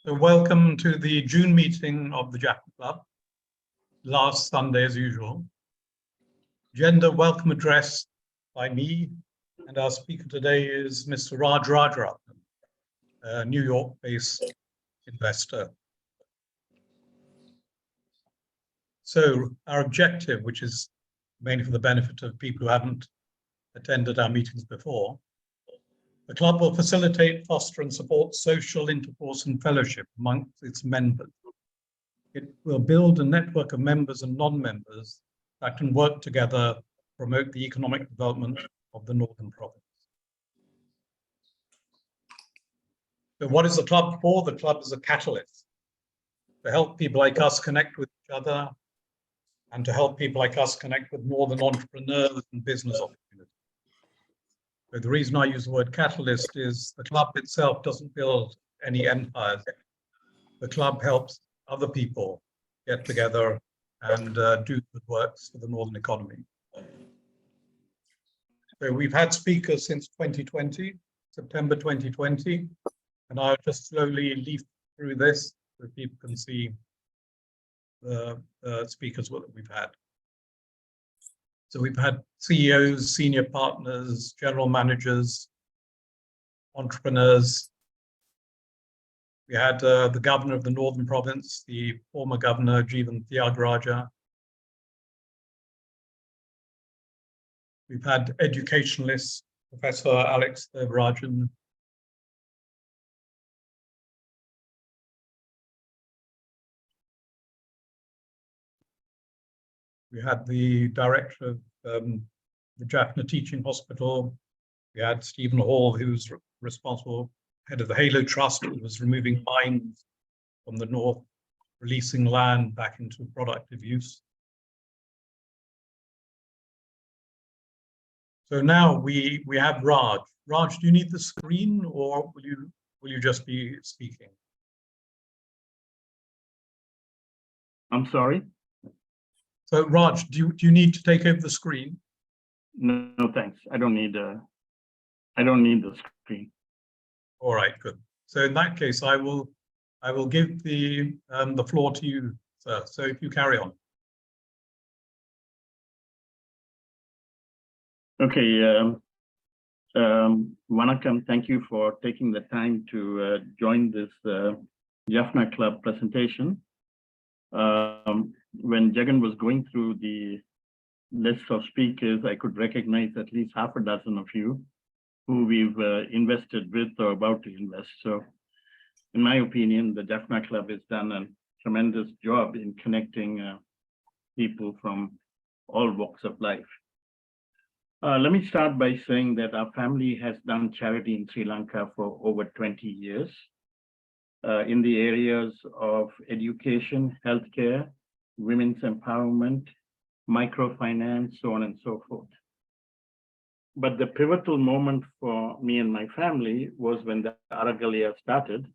So welcome to the June meeting of the Jaffna Club, last Sunday as usual. Agenda welcome address by me, and our speaker today is Mr. Rajaratnam, a New York-based investor. So our objective, which is mainly for the benefit of people who haven't attended our meetings before, the club will facilitate, foster and support social intercourse and fellowship amongst its members. It will build a network of members and non-members that can work together to promote the economic development of the Northern Province. So what is the club for? The club is a catalyst to help people like us connect with each other and to help people like us connect with Northern entrepreneurs and business opportunities. So the reason I use the word catalyst is the club itself doesn't build any empires. The club helps other people get together and do good works for the Northern economy. So we've had speakers since 2020, September 2020, and I'll just slowly leaf through this so people can see the speakers that we've had. So we've had CEOs, senior partners, general managers, entrepreneurs. We had the governor of the Northern Province, the former governor, Jeevan Tyagaraja. We've had educationalists, Professor Alex Devarajan. We had the director of the Jaffna Teaching Hospital. We had Stephen Hall, who's responsible, head of the Halo Trust, who was removing mines from the north, releasing land back into productive use. So now we have Raj. Raj, do you need the screen or will you just be speaking? I'm sorry? So Raj, do you need to take over the screen? No, thanks. I don't need the screen. All right, good. So in that case, I will give the floor to you, sir. So if you carry on. Okay. Vanakkam, thank you for taking the time to join this Jaffna Club presentation. When Jagan was going through the list of speakers, I could recognize at least half a dozen of you who we've invested with or about to invest. So in my opinion, the Jaffna Club has done a tremendous job in connecting people from all walks of life. Let me start by saying that our family has done charity in Sri Lanka for over 20 years in the areas of education, healthcare, women's empowerment, microfinance, so on and so forth. But the pivotal moment for me and my family was when the Aragalya started,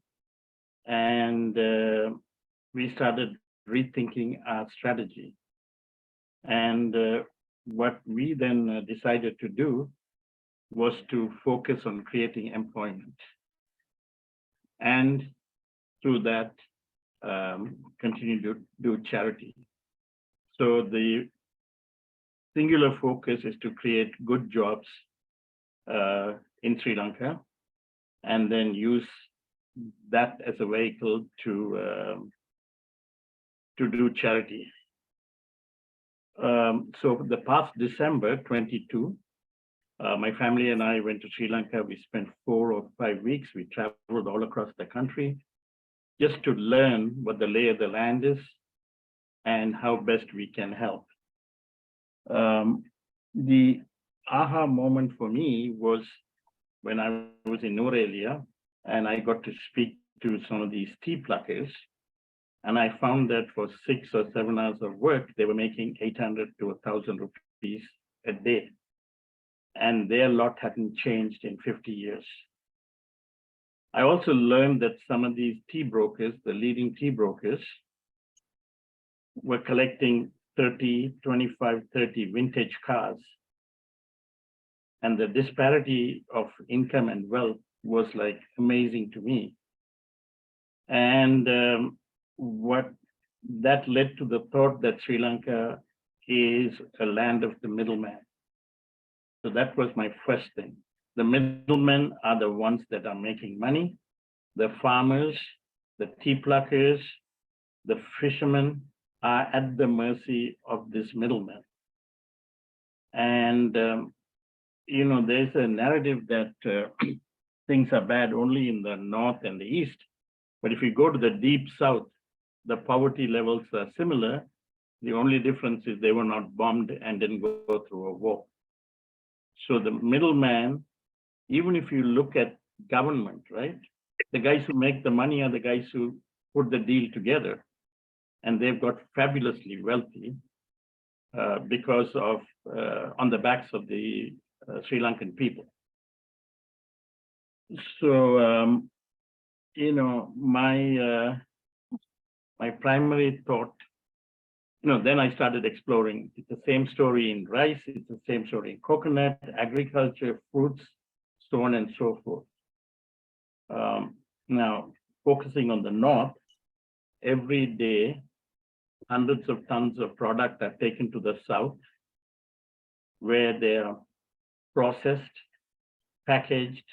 and we started rethinking our strategy. And what we then decided to do was to focus on creating employment. And through that, continue to do charity. So the singular focus is to create good jobs in Sri Lanka, and then use that as a vehicle to do charity. So the past December 22, my family and I went to Sri Lanka. We spent 4 or 5 weeks. We traveled all across the country just to learn what the lay of the land is and how best we can help. The aha moment for me was when I was in Norelia and I got to speak to some of these tea pluckers. And I found that for 6 or 7 hours of work, they were making 800 to 1,000 rupees a day. And their lot hadn't changed in 50 years. I also learned that some of these tea brokers, the leading tea brokers, were collecting 30, 25, 30 vintage cars. And the disparity of income and wealth was like amazing to me. And what that led to the thought that Sri Lanka is a land of the middleman. So that was my first thing. The middlemen are the ones that are making money. The farmers, the tea pluckers, the fishermen are at the mercy of this middleman. And, there's a narrative that things are bad only in the north and the east. But if you go to the deep south, the poverty levels are similar. The only difference is they were not bombed and didn't go through a war. So the middleman, even if you look at government, right? The guys who make the money are the guys who put the deal together. And they've got fabulously wealthy because of on the backs of the Sri Lankan people. So, my primary thought, then I started exploring. It's the same story in rice, it's the same story in coconut, agriculture, fruits, so on and so forth. Now, focusing on the north, every day, hundreds of tons of product are taken to the south, where they are processed, packaged,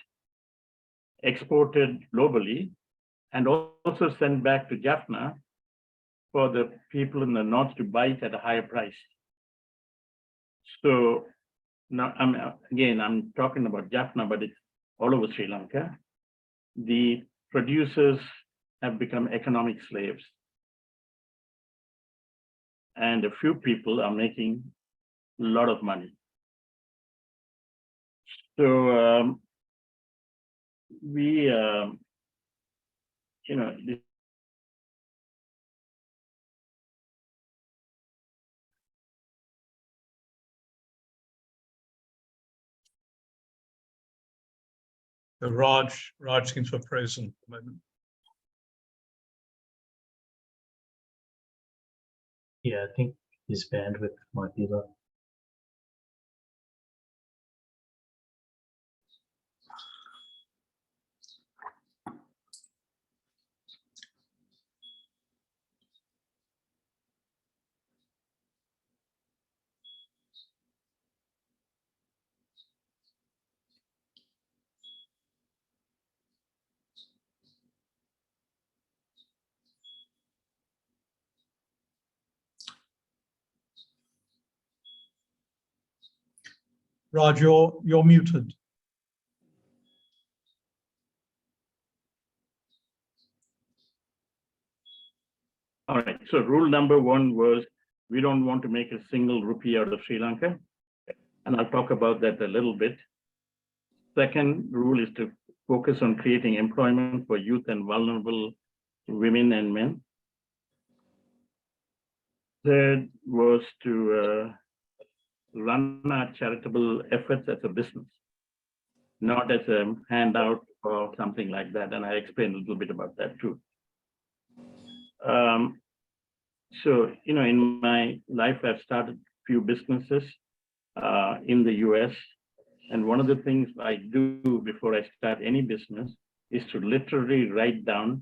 exported globally, and also sent back to Jaffna for the people in the north to buy it at a higher price. So now, I'm talking about Jaffna, but it's all over Sri Lanka. The producers have become economic slaves. And a few people are making a lot of money. So The Raj seems to have frozen at the moment. Yeah, I think his bandwidth might be low. Raj, you're muted. all right, so rule number one was we don't want to make a single rupee out of Sri Lanka. And I'll talk about that a little bit. Second rule is to focus on creating employment for youth and vulnerable women and men. Third was to run our charitable efforts as a business, not as a handout or something like that. And I explained a little bit about that too. So, in my life, I've started a few businesses in the US. And one of the things I do before I start any business is to literally write down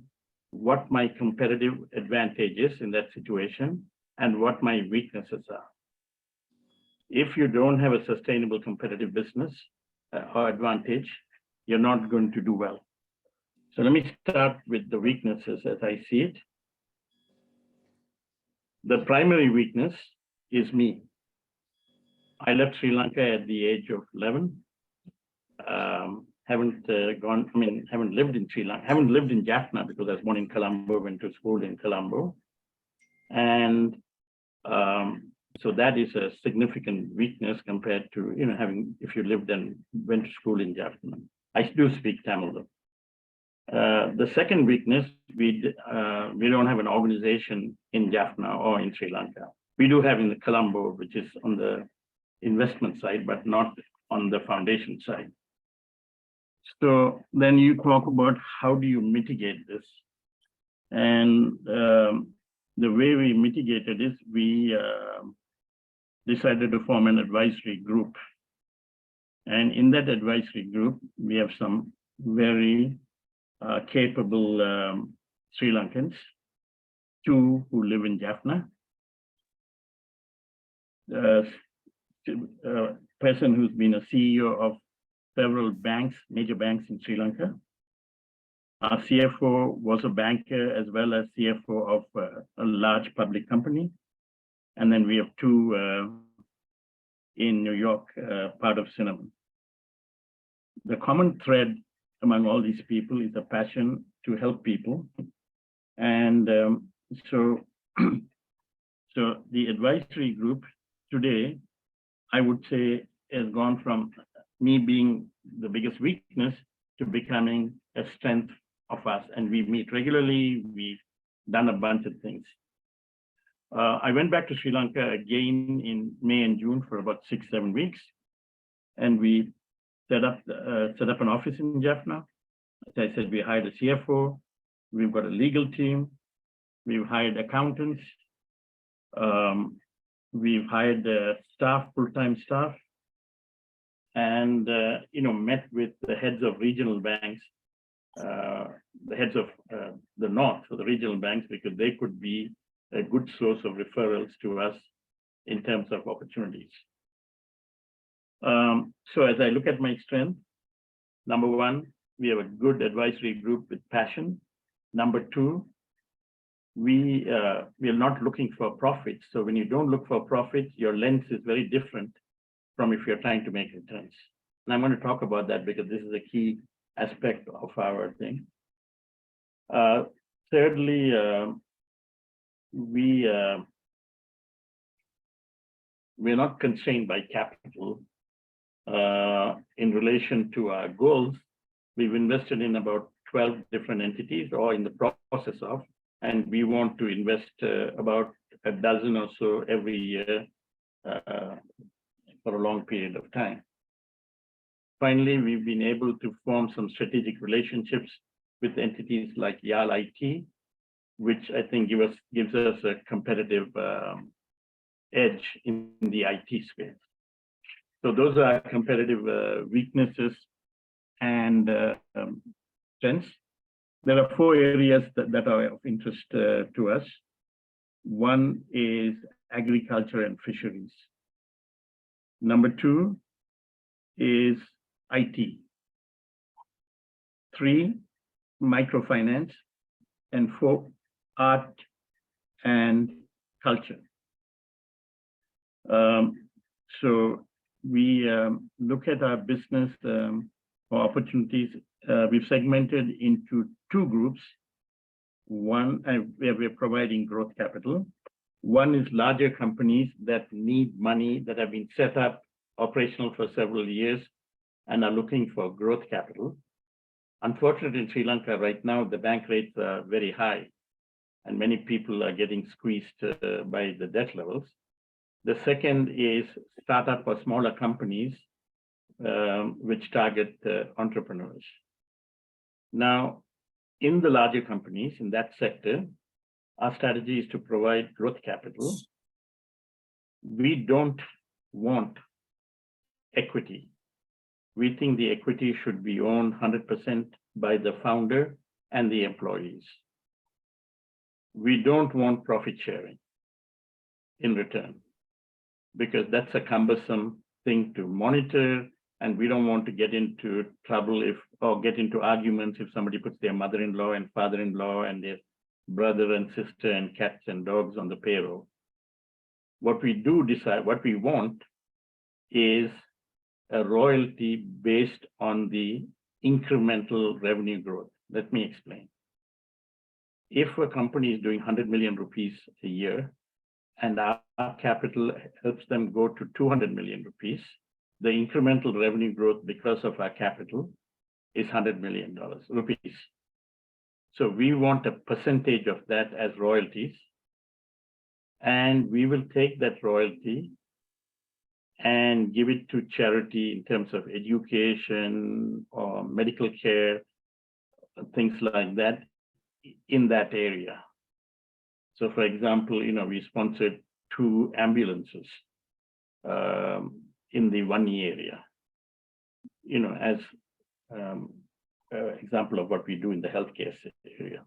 what my competitive advantage is in that situation and what my weaknesses are. If you don't have a sustainable competitive business or advantage, you're not going to do well. So let me start with the weaknesses as I see it. The primary weakness is me. I left Sri Lanka at the age of 11. Haven't lived in Sri Lanka, haven't lived in Jaffna because I was born in Colombo, went to school in Colombo. And so that is a significant weakness compared to, if you lived and went to school in Jaffna. I do speak Tamil though. The second weakness, we don't have an organization in Jaffna or in Sri Lanka. We do have in the Colombo, which is on the investment side, but not on the foundation side. So then you talk about how do you mitigate this? And the way we mitigated is we decided to form an advisory group. And in that advisory group, we have some very capable Sri Lankans, 2 who live in Jaffna, a person who's been a CEO of several banks, major banks in Sri Lanka. Our CFO was a banker as well as CFO of a large public company. And then we have 2 in New York, part of Cinnamon. The common thread among all these people is a passion to help people. And so the advisory group today, I would say, has gone from me being the biggest weakness to becoming a strength of us. And we meet regularly. We've done a bunch of things. I went back to Sri Lanka again in May and June for about 6-7 weeks. And we set up an office in Jaffna. As I said, we hired a CFO. We've got a legal team. We've hired accountants. We've hired staff, full-time staff, and met with the heads of regional banks, the heads of the north, so the regional banks, because they could be a good source of referrals to us in terms of opportunities. So as I look at my strength, number 1, we have a good advisory group with passion. Number 2, we are not looking for profits. So when you don't look for profits, your lens is very different from if you're trying to make returns. And I'm going to talk about that because this is a key aspect of our thing. Thirdly, we're not constrained by capital. In relation to our goals, we've invested in about 12 different entities or in the process of, and we want to invest about a dozen or so every year for a long period of time. Finally, we've been able to form some strategic relationships with entities like YAL IT, which I think gives us a competitive edge in the IT space. So those are competitive weaknesses and strengths. There are 4 areas that are of interest to us. 1 is agriculture and fisheries. Number 2 is IT. 3, microfinance. And 4, art and culture. So we look at our business for opportunities. We've segmented into 2 groups. One, where we're providing growth capital. One is larger companies that need money, that have been set up operational for several years and are looking for growth capital. Unfortunately, in Sri Lanka right now, the bank rates are very high and many people are getting squeezed by the debt levels. The second is startup or smaller companies which target entrepreneurs. Now, in the larger companies, in that sector, our strategy is to provide growth capital. We don't want equity. We think the equity should be owned 100% by the founder and the employees. We don't want profit sharing in return, because that's a cumbersome thing to monitor, and we don't want to get into trouble or get into arguments if somebody puts their mother-in-law and father-in-law and their brother and sister and cats and dogs on the payroll. What we do decide, what we want is a royalty based on the incremental revenue growth. Let me explain. If a company is doing 100 million rupees a year and our capital helps them go to 200 million rupees, the incremental revenue growth because of our capital is $100 million rupees. So we want a percentage of that as royalties, and we will take that royalty and give it to charity in terms of education or medical care, things like that in that area. So for example, we sponsored 2 ambulances in the Wani area, as example of what we do in the healthcare area.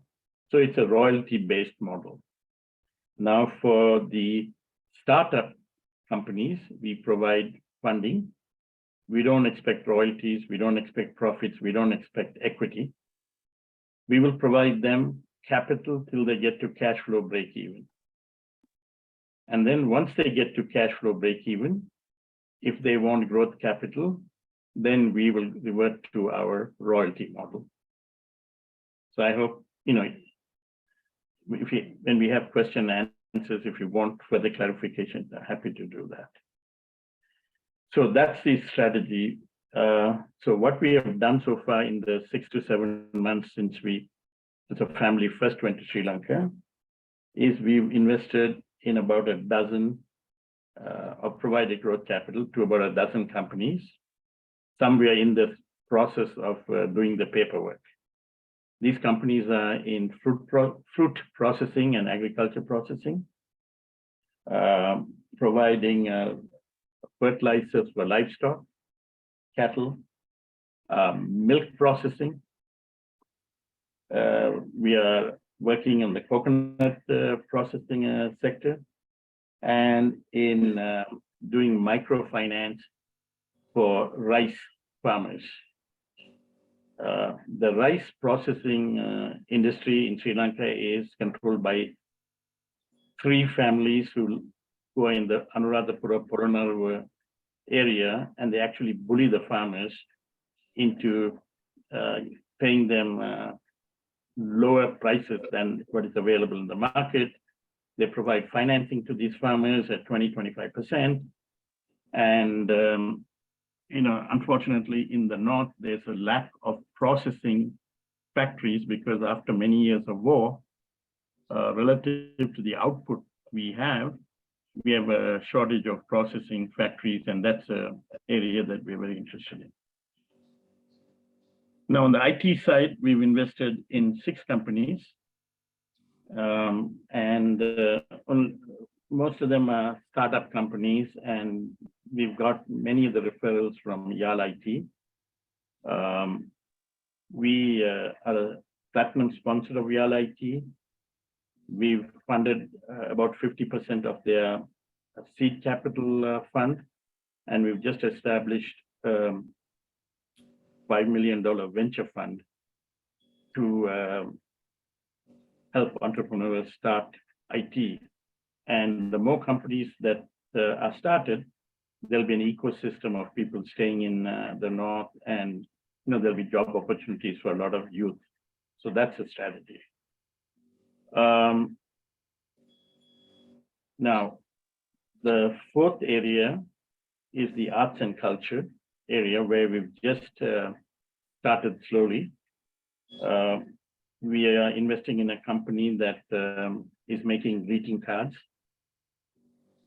So it's a royalty-based model. Now for the startup companies, we provide funding. We don't expect royalties, we don't expect profits, we don't expect equity. We will provide them capital till they get to cash flow break even. And then once they get to cash flow break even, if they want growth capital, then we will revert to our royalty model. So I hope, when we have question and answers, if you want further clarification, I'm happy to do that. So that's the strategy. So what we have done so far in the 6 to 7 months since as a family first went to Sri Lanka, is we've invested in about a dozen or provided growth capital to about a dozen companies. Some we are in the process of doing the paperwork. These companies are in fruit processing and agriculture processing, providing fertilizers for livestock, cattle, milk processing. We are working on the coconut processing sector, and in doing microfinance for rice farmers. The rice processing industry in Sri Lanka is controlled by 3 families who are in the Anuradhapura Puranaru area, and they actually bully the farmers into paying them lower prices than what is available in the market. They provide financing to these farmers at 20–25%. And unfortunately, in the north, there's a lack of processing factories because after many years of war, relative to the output we have a shortage of processing factories, and that's an area that we're very interested in. Now, on the IT side, we've invested in 6 companies, and most of them are startup companies, and we've got many of the referrals from YAL IT. We are a platinum sponsor of YAL IT. We've funded about 50% of their seed capital fund, and we've just established $5 million venture fund to help entrepreneurs start IT. And the more companies that are started, there'll be an ecosystem of people staying in the north, and there'll be job opportunities for a lot of youth. So that's a strategy. Now, the 4th area is the arts and culture area, where we've just started slowly. We are investing in a company that is making greeting cards.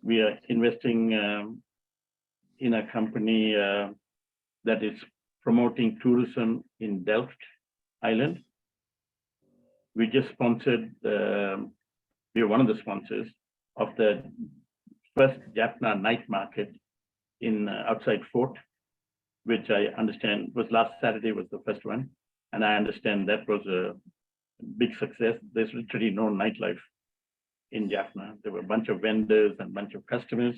We are investing in a company that is promoting tourism in Delft Island. We just sponsored, we are one of the sponsors of the first Jaffna night market in outside Fort, which I understand was last Saturday was the first one. And I understand that was a big success. There's literally no nightlife in Jaffna. There were a bunch of vendors and a bunch of customers.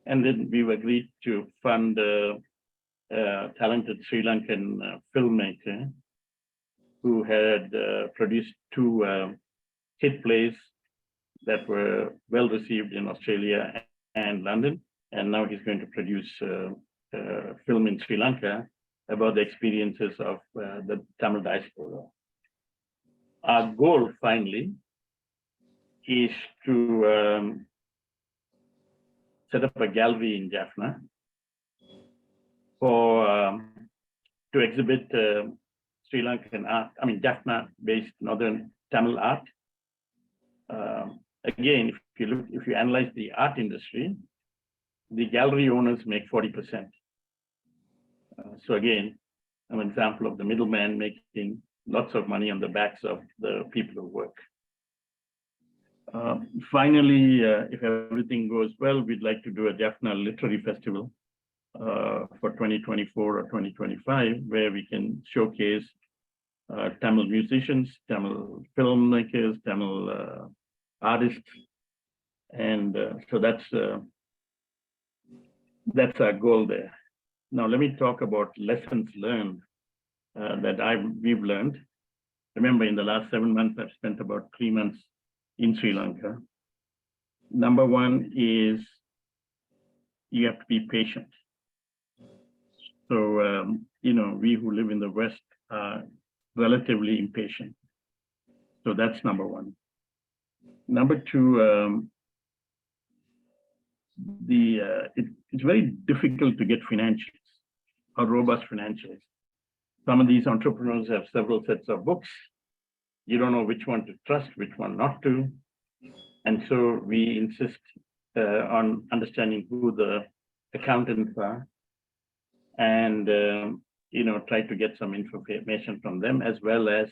And then we've agreed to fund a talented Sri Lankan filmmaker who had produced 2 hit plays that were well received in Australia and London. And now he's going to produce a film in Sri Lanka about the experiences of the Tamil diaspora. Our goal, finally, is to set up a gallery in Jaffna to exhibit Sri Lankan art, Jaffna-based Northern Tamil art. Again, if you analyze the art industry, the gallery owners make 40%. So again, an example of the middleman making lots of money on the backs of the people who work. Finally, if everything goes well, we'd like to do a Jaffna Literary Festival for 2024 or 2025, where we can showcase Tamil musicians, Tamil filmmakers, Tamil artists, and so that's our goal there. Now let me talk about lessons learned that we've learned. Remember, in the last 7 months, I've spent about 3 months in Sri Lanka. Number one is you have to be patient. So, we who live in the West are relatively impatient. So that's number one. Number two, it's very difficult to get financials or robust financials. Some of these entrepreneurs have several sets of books. You don't know which one to trust, which one not to. And so we insist on understanding who the accountants are and, try to get some information from them, as well as,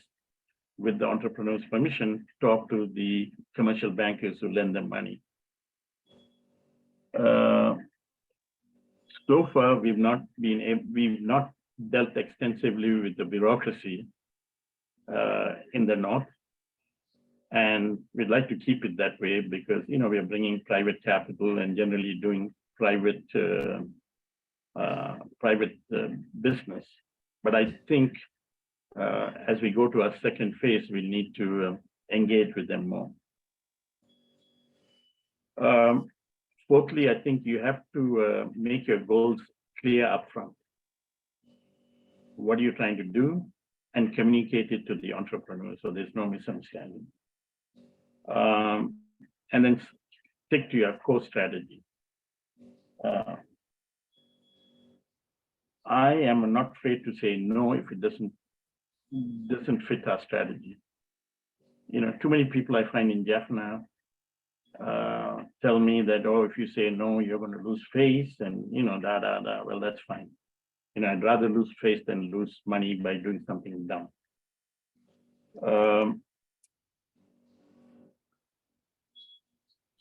with the entrepreneur's permission, talk to the commercial bankers who lend them money. So far, we've not dealt extensively with the bureaucracy in the North. And we'd like to keep it that way because, we are bringing private capital and generally doing private business. But I think as we go to our second phase, we need to engage with them more. Fourthly, I think you have to make your goals clear upfront. What are you trying to do? And communicate it to the entrepreneur so there's no misunderstanding. And then stick to your core strategy. I am not afraid to say no if it doesn't fit our strategy. Too many people I find in Jaffna tell me that, oh, if you say no, you're going to lose face and, Well, that's fine. I'd rather lose face than lose money by doing something dumb.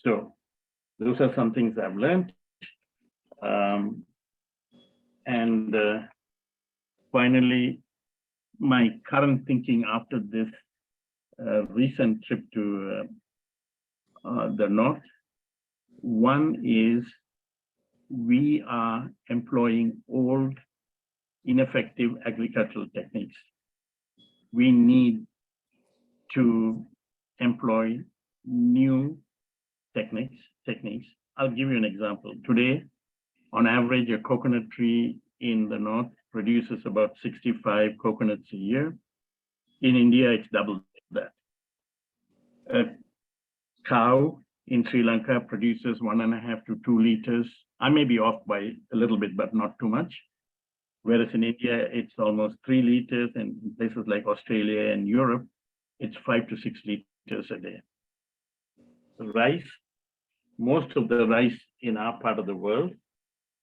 So those are some things I've learned. And finally, my current thinking after this recent trip to the North, one is we are employing old, ineffective agricultural techniques. We need to employ new techniques. I'll give you an example. Today, on average, a coconut tree in the North produces about 65 coconuts a year. In India, it's double that. A cow in Sri Lanka produces 1.5 to 2 liters. I may be off by a little bit, but not too much. Whereas in India, it's almost 3 liters, and in places like Australia and Europe, it's 5 to 6 liters a day. Rice, most of the rice in our part of the world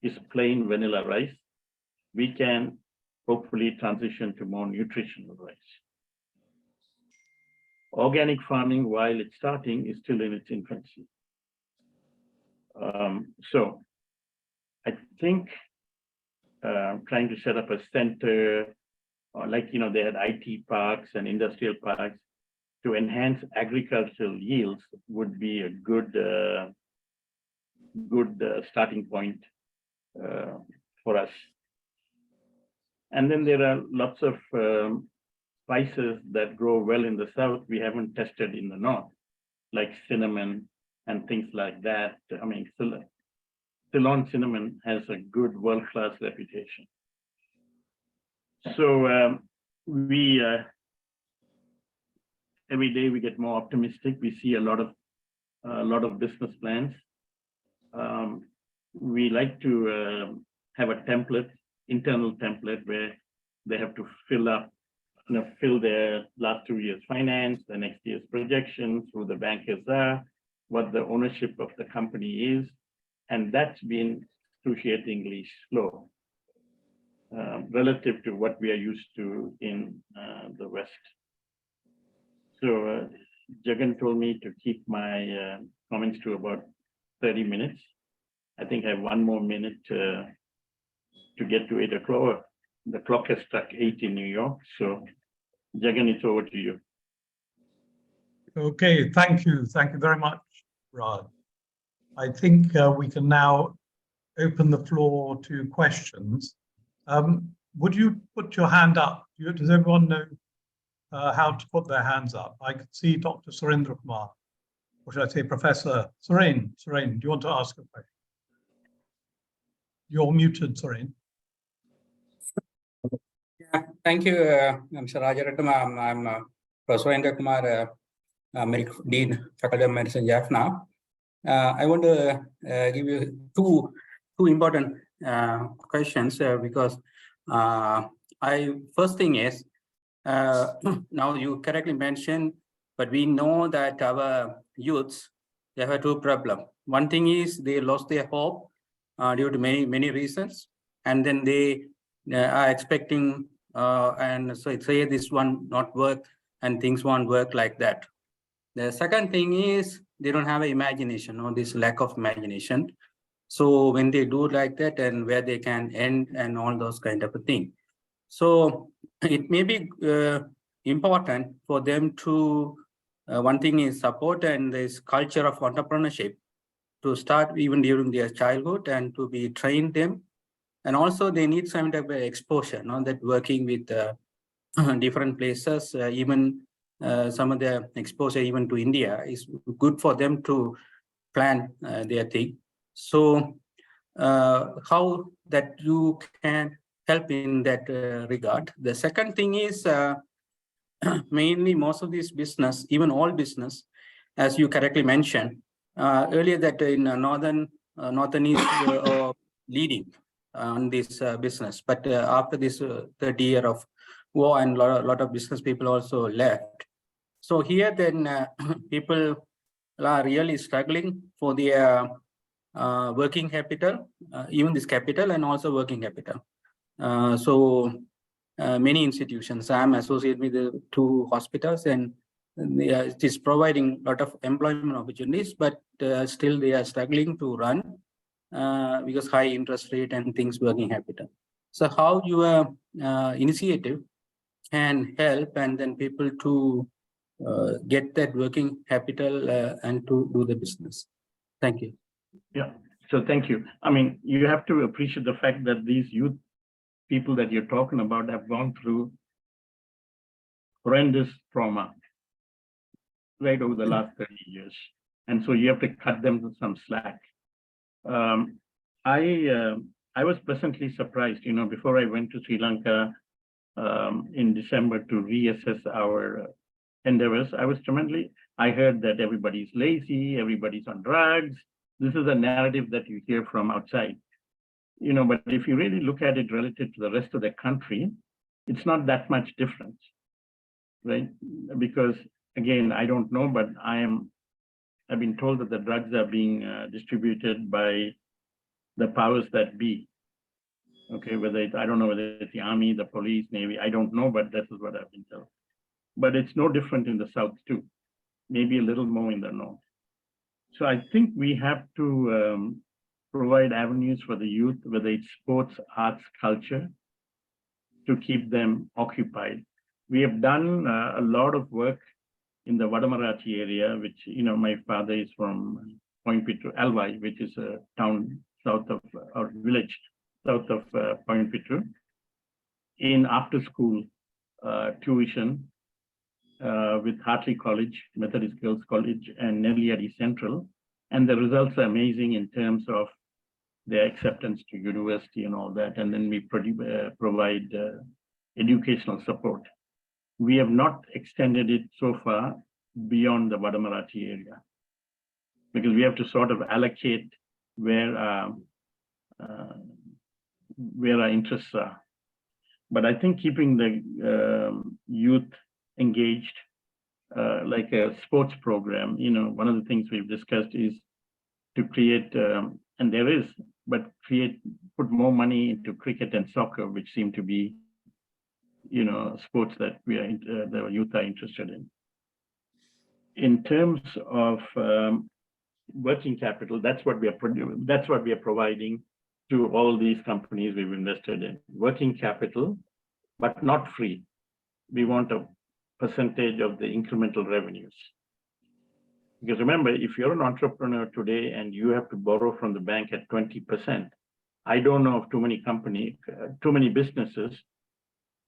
is plain vanilla rice. We can hopefully transition to more nutritional rice. Organic farming, while it's starting, is still in its infancy. So I think trying to set up a center, or they had IT parks and industrial parks to enhance agricultural yields would be a good starting point for us. And then there are lots of spices that grow well in the South we haven't tested in the North, like cinnamon and things like that. I mean, Ceylon cinnamon has a good world-class reputation. So we every day we get more optimistic. We see a lot of business plans. We like to have a template, internal template, where they have to fill their last 2 years' finance, the next year's projections, who the bankers are, what the ownership of the company is, and that's been excruciatingly slow relative to what we are used to in the West. So Jagan told me to keep my comments to about 30 minutes. I think I have 1 more minute to get to 8 o'clock. The clock has struck 8 in New York, so Jagan, it's over to you. Okay, thank you. Thank you very much, Raj. I think we can now open the floor to questions. Would you put your hand up? Does everyone know how to put their hands up? I could see Dr. Surendra Kumar, or should I say Professor Suren. Suren, do you want to ask a question? You're muted, Suren. Yeah, thank you, Mr. Rajaratnam. I'm Professor Indra Kumar, Dean, Faculty of Medicine, Jaffna. I want to give you two important questions because first thing is, now you correctly mentioned, but we know that our youths, they have two problems. One thing is they lost their hope due to many reasons, and then they are expecting, and so say this one not work and things won't work like that. The second thing is they don't have an imagination or this lack of imagination. So when they do like that, and where they can end and all those kind of a thing. So it may be important for them to, one thing is support and this culture of entrepreneurship to start even during their childhood and to be trained them. And also they need some type of exposure, that working with different places, even some of the exposure even to India is good for them to plan their thing. So how that you can help in that regard. The second thing is mainly most of this business, even all business, as you correctly mentioned earlier, that in northeast leading on this business, but after this 30 year of war and lot of business people also left. So here then people are really struggling for their working capital, even this capital and also working capital. Many institutions, I'm associated with the two hospitals, and it is providing a lot of employment opportunities, but still they are struggling to run because high interest rate and things working capital. So how your initiative can help and then people to get that working capital and to do the business. Thank you. Yeah, so thank you. I mean, you have to appreciate the fact that these youth people that you're talking about have gone through horrendous trauma right over the last 30 years. And so you have to cut them some slack. I was pleasantly surprised, before I went to Sri Lanka in December to reassess our endeavors, I heard that everybody's lazy, everybody's on drugs. This is a narrative that you hear from outside. But if you really look at it relative to the rest of the country, it's not that much different, right? Because again, I don't know, but I've been told that the drugs are being distributed by the powers that be. Okay, I don't know whether it's the army, the police, Navy, I don't know, but this is what I've been told. But it's no different in the South too, maybe a little more in the North. So I think we have to provide avenues for the youth, whether it's sports, arts, culture, to keep them occupied. We have done a lot of work in the Vadamarachi area, which, my father is from Point Pitru, Alvai, which is a town south of, or village south of Point Pitru, in after school tuition with Hartley College, Methodist Girls College, and Nelliyadi Central. And the results are amazing in terms of their acceptance to university and all that. And then we provide educational support. We have not extended it so far beyond the Vadamarachi area, because we have to sort of allocate where our interests are. But I think keeping the youth engaged, like a sports program, one of the things we've discussed is to create, and there is, but put more money into cricket and soccer, which seem to be, sports that the youth are interested in. In terms of working capital, that's what we are providing to all these companies we've invested in. Working capital, but not free. We want a percentage of the incremental revenues. Because remember, if you're an entrepreneur today and you have to borrow from the bank at 20%, I don't know of too many businesses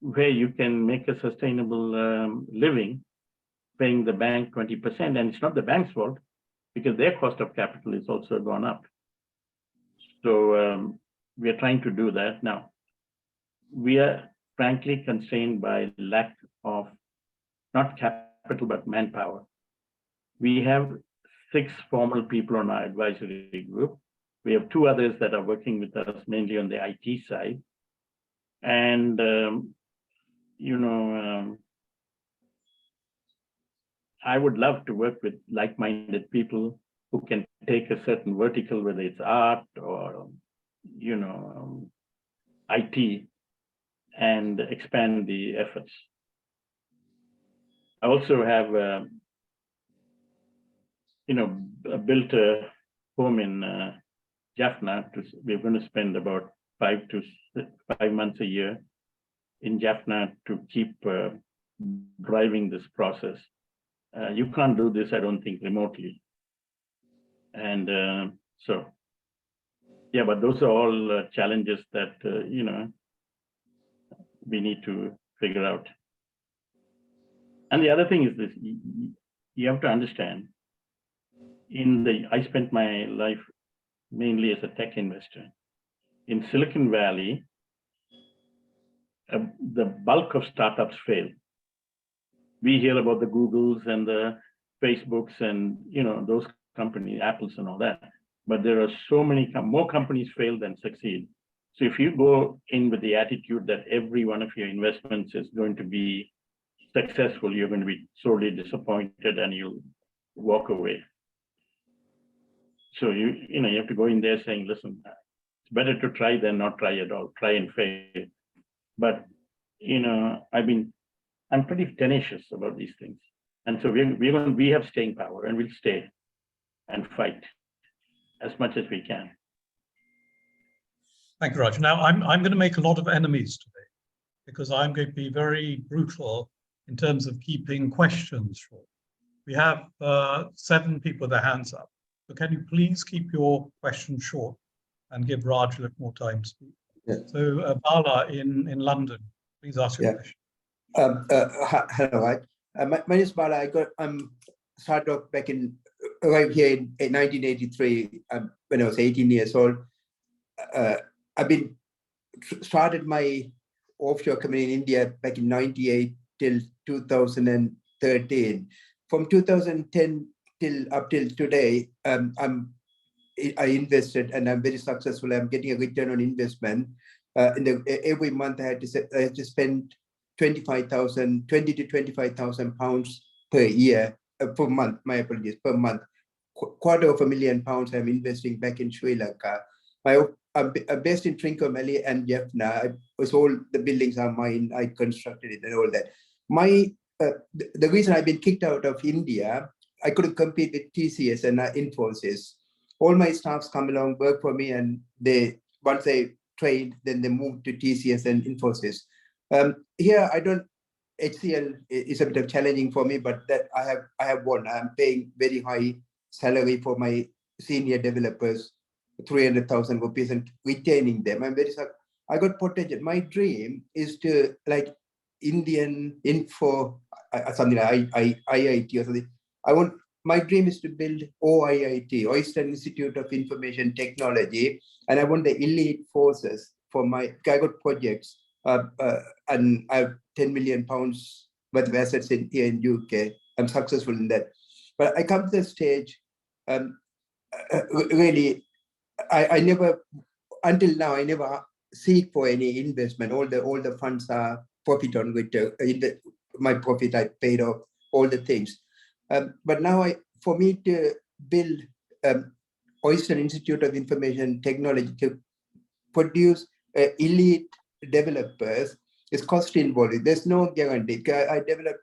where you can make a sustainable living paying the bank 20%. And it's not the bank's fault because their cost of capital is also gone up. So we are trying to do that now. We are frankly constrained by lack of not capital, but manpower. We have 6 formal people on our advisory group. We have 2 others that are working with us mainly on the IT side. And, I would love to work with like-minded people who can take a certain vertical, whether it's art or, IT, and expand the efforts. I also have, built a home in Jaffna. We're going to spend about 5 months a year in Jaffna to keep driving this process. You can't do this, I don't think, remotely. And so, yeah, but those are all challenges that, we need to figure out. And the other thing is this, you have to understand, I spent my life mainly as a tech investor. In Silicon Valley, the bulk of startups fail. We hear about the Googles and the Facebooks and those companies, Apples and all that. But there are so many more companies fail than succeed. So if you go in with the attitude that every one of your investments is going to be successful, you're going to be sorely disappointed and you'll walk away. So you have to go in there saying, listen, it's better to try than not try at all. Try and fail. But I'm pretty tenacious about these things. And so we have staying power and we'll stay and fight as much as we can. Thank you, Raj. Now, I'm going to make a lot of enemies today because I'm going to be very brutal in terms of keeping questions short. We have 7 people with their hands up. So can you please keep your questions short and give Raj a little more time to speak? Yeah. So Bala in London, please ask your question. Hello, Raj. My name is Bala. I'm started off arrived here in 1983 when I was 18 years old. I've been started my offshore company in India back in 98 till 2013. From 2010 up till today, I invested and I'm very successful. I'm getting a return on investment. Every month I had to spend 20 to 25,000 pounds per year, per month. My apologies, per month. £250,000 I'm investing back in Sri Lanka. I'm based in Trincomalee and Jaffna. All the buildings are mine. I constructed it and all that. The reason I've been kicked out of India, I couldn't compete with TCS and Infosys. All my staffs come along, work for me, and once they trained, then they move to TCS and Infosys. Here, HCL is a bit of challenging for me, but that I have won. I'm paying very high salary for my senior developers, 300,000 rupees, and retaining them. I got potential. My dream is to like Indian info, something like IIT or something. My dream is to build OIIT, Oyster Institute of Information Technology, and I want the elite forces for I got projects, and I have 10 million pounds worth of assets here in UK. I'm successful in that. But I come to the stage, really, I never, until now, I never seek for any investment. All the funds are profit on return. My profit, I paid off all the things. But now, for me to build Oyster Institute of Information Technology to produce elite developers is cost involved. There's no guarantee. I developed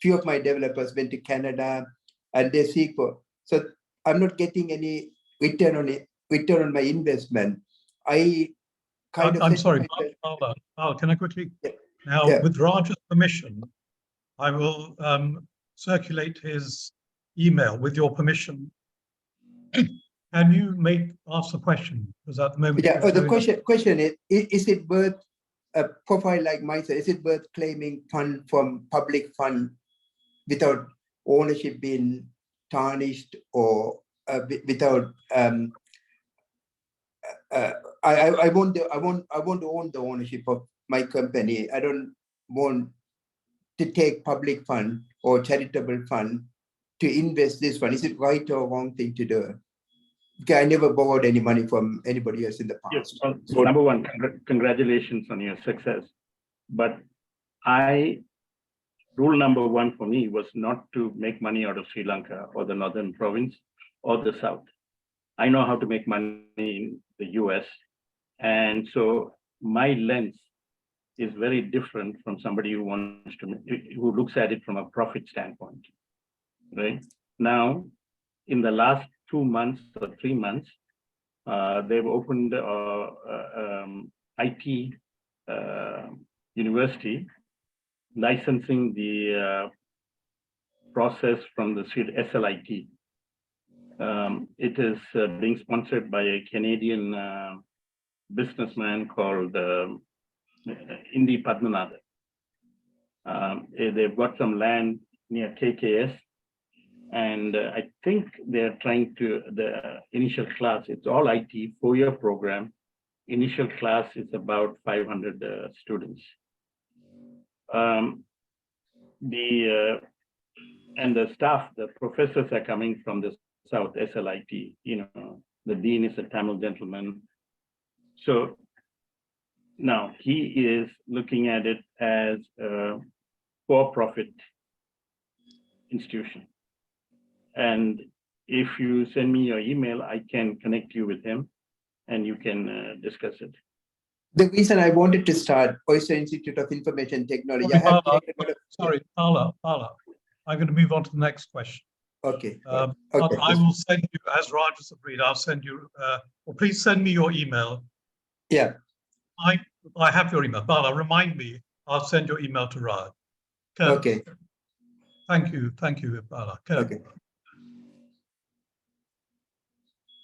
few of my developers went to Canada, and they seek for. So I'm not getting any return on my investment. I'm sorry, Bala, can I quickly? Yeah. Now, with Raj's permission, I will circulate his email with your permission. Can you ask the question? Because at the moment. Yeah, you're the showing- question is it worth a profile like myself? Is it worth claiming fund from public fund without ownership being tarnished or without I want to own the ownership of my company. I don't want to take public fund or charitable fund to invest this one. Is it right or wrong thing to do? Okay, I never borrowed any money from anybody else in the Yes, past. so number one, congratulations on your success. But rule number one for me was not to make money out of Sri Lanka or the northern province or the south. I know how to make money in the US. And so my lens is very different from somebody who looks at it from a profit standpoint, right? Now, in the last 2 months or 3 months, they've opened IT university, licensing the process from the SLIT. It is being sponsored by a Canadian businessman called Indi Padmanathan. They've got some land near KKS, and I think they're trying to, the initial class, it's all IT, 4-year program. Initial class is about 500 students. And the staff, the professors are coming from the South, SLIT, the dean is a Tamil gentleman. So now he is looking at it as a for-profit institution. And if you send me your email, I can connect you with him and you can discuss it. The reason I wanted to start Oyster Institute of Information Technology, Sorry, Paula, I'm going to move on to the next question. Okay. But Okay. I will send you, as Raj has agreed, I'll send you, well, please send me your email. Yeah. I have your email. Bala, remind me, I'll send your email to Raj. Okay. Thank you, Bala. Okay.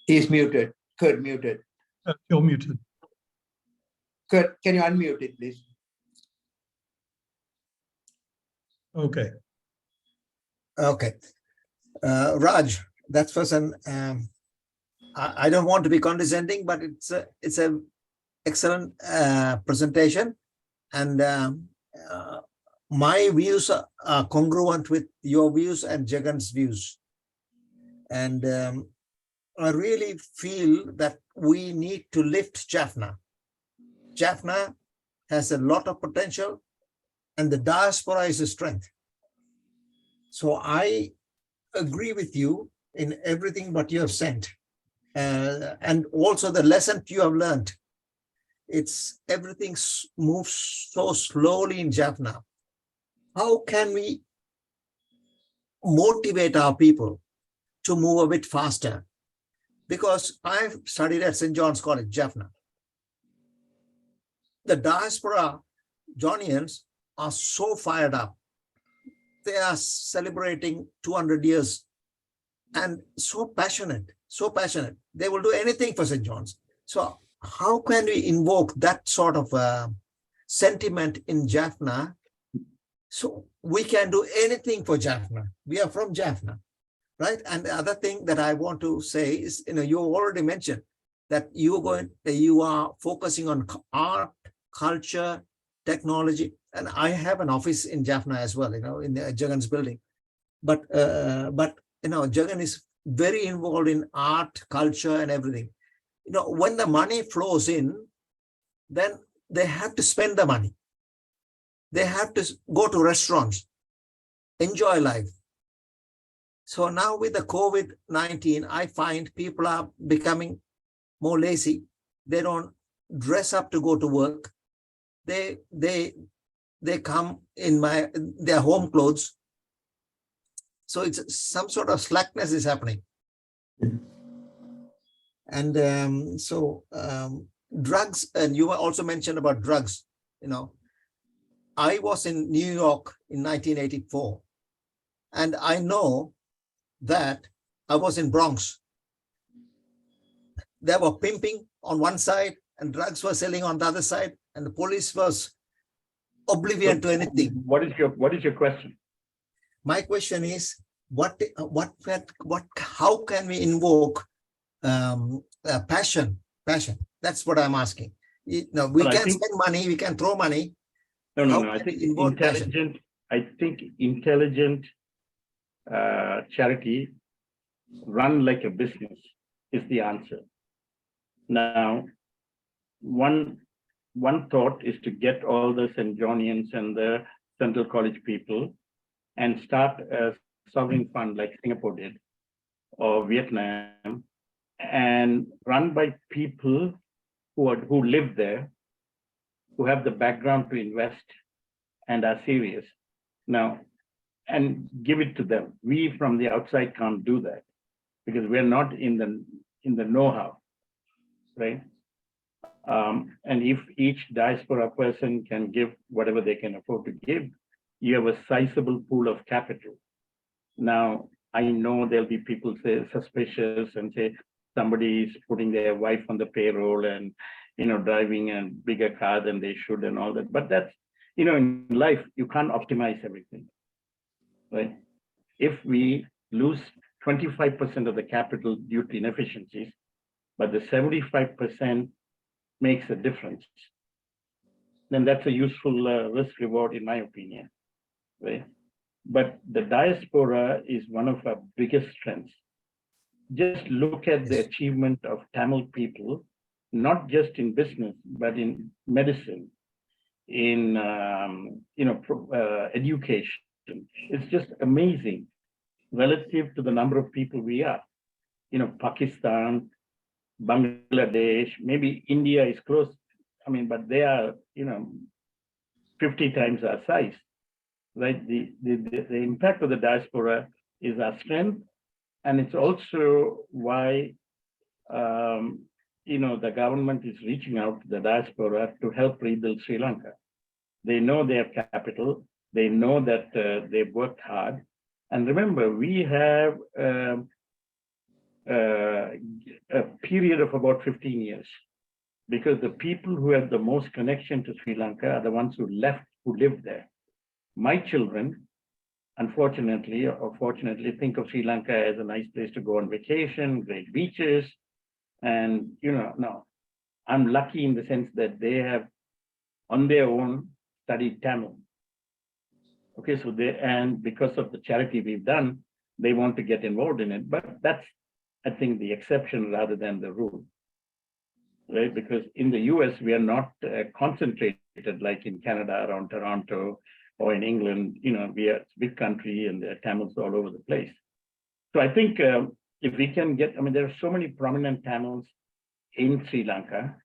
He's muted. Kurt muted. You're muted. Kurt, can you unmute it, please? Okay. Okay. Raj, that was I don't want to be condescending, but it's a excellent presentation, and my views are congruent with your views and Jagan's views. And I really feel that we need to lift Jaffna. Jaffna has a lot of potential, and the diaspora is a strength. So I agree with you in everything what you have said. And also the lesson you have learned. Everything moves so slowly in Jaffna. How can we motivate our people to move a bit faster? Because I've studied at St. John's College, Jaffna. The diaspora Johnians are so fired up. They are celebrating 200 years and so passionate, so passionate. They will do anything for St. John's. So how can we invoke that sort of sentiment in Jaffna? So we can do anything for Jaffna. We are from Jaffna, right? And the other thing that I want to say is, you already mentioned that you are focusing on art, culture, technology, and I have an office in Jaffna as well, in the Jagan's building. But Jagan is very involved in art, culture, and everything. When the money flows in, then they have to spend the money. They have to go to restaurants, enjoy life. So now with the COVID-19, I find people are becoming more lazy. They don't dress up to go to work. They come in their home clothes. So it's some sort of slackness is happening. And drugs, and you also mentioned about drugs, I was in New York in 1984, and I know that I was in Bronx. They were pimping on one side and drugs were selling on the other side, and the police was oblivion to anything. What is your question? My question is, how can we invoke passion? That's what I'm asking. We Well, can spend money, we can throw money. No. How I can think we invoke passion? intelligent charity run like a business is the answer. Now, one thought is to get all the St. Johnians and the Central College people and start a sovereign fund like Singapore did or Vietnam, and run by people who live there, who have the background to invest and are serious. Now, and give it to them. We from the outside can't do that because we're not in the know-how, right? And if each diaspora person can give whatever they can afford to give, you have a sizable pool of capital. Now, I know there'll be people say suspicious and say somebody is putting their wife on the payroll and driving a bigger car than they should and all that. But that's, in life, you can't optimize everything, right? If we lose 25% of the capital due to inefficiencies, but the 75% makes a difference, then that's a useful risk reward, in my opinion, right? But the diaspora is one of our biggest strengths. Just look at the achievement of Tamil people, not just in business, but in medicine, in education. It's just amazing relative to the number of people we are. Pakistan, Bangladesh, maybe India is close. But they are, 50 times our size, right? The impact of the diaspora is our strength. And it's also why, the government is reaching out to the diaspora to help rebuild Sri Lanka. They know they have capital. They know that they've worked hard. And remember, we have a period of about 15 years, because the people who have the most connection to Sri Lanka are the ones who lived there. My children, unfortunately or fortunately, think of Sri Lanka as a nice place to go on vacation, great beaches. And, no, I'm lucky in the sense that they have on their own studied Tamil. Okay, so and because of the charity we've done, they want to get involved in it. But that's, I think, the exception rather than the rule, right? Because in the US, we are not concentrated like in Canada around Toronto or in England. We are a big country and there are Tamils all over the place. So I think if we can get, there are so many prominent Tamils in Sri Lanka,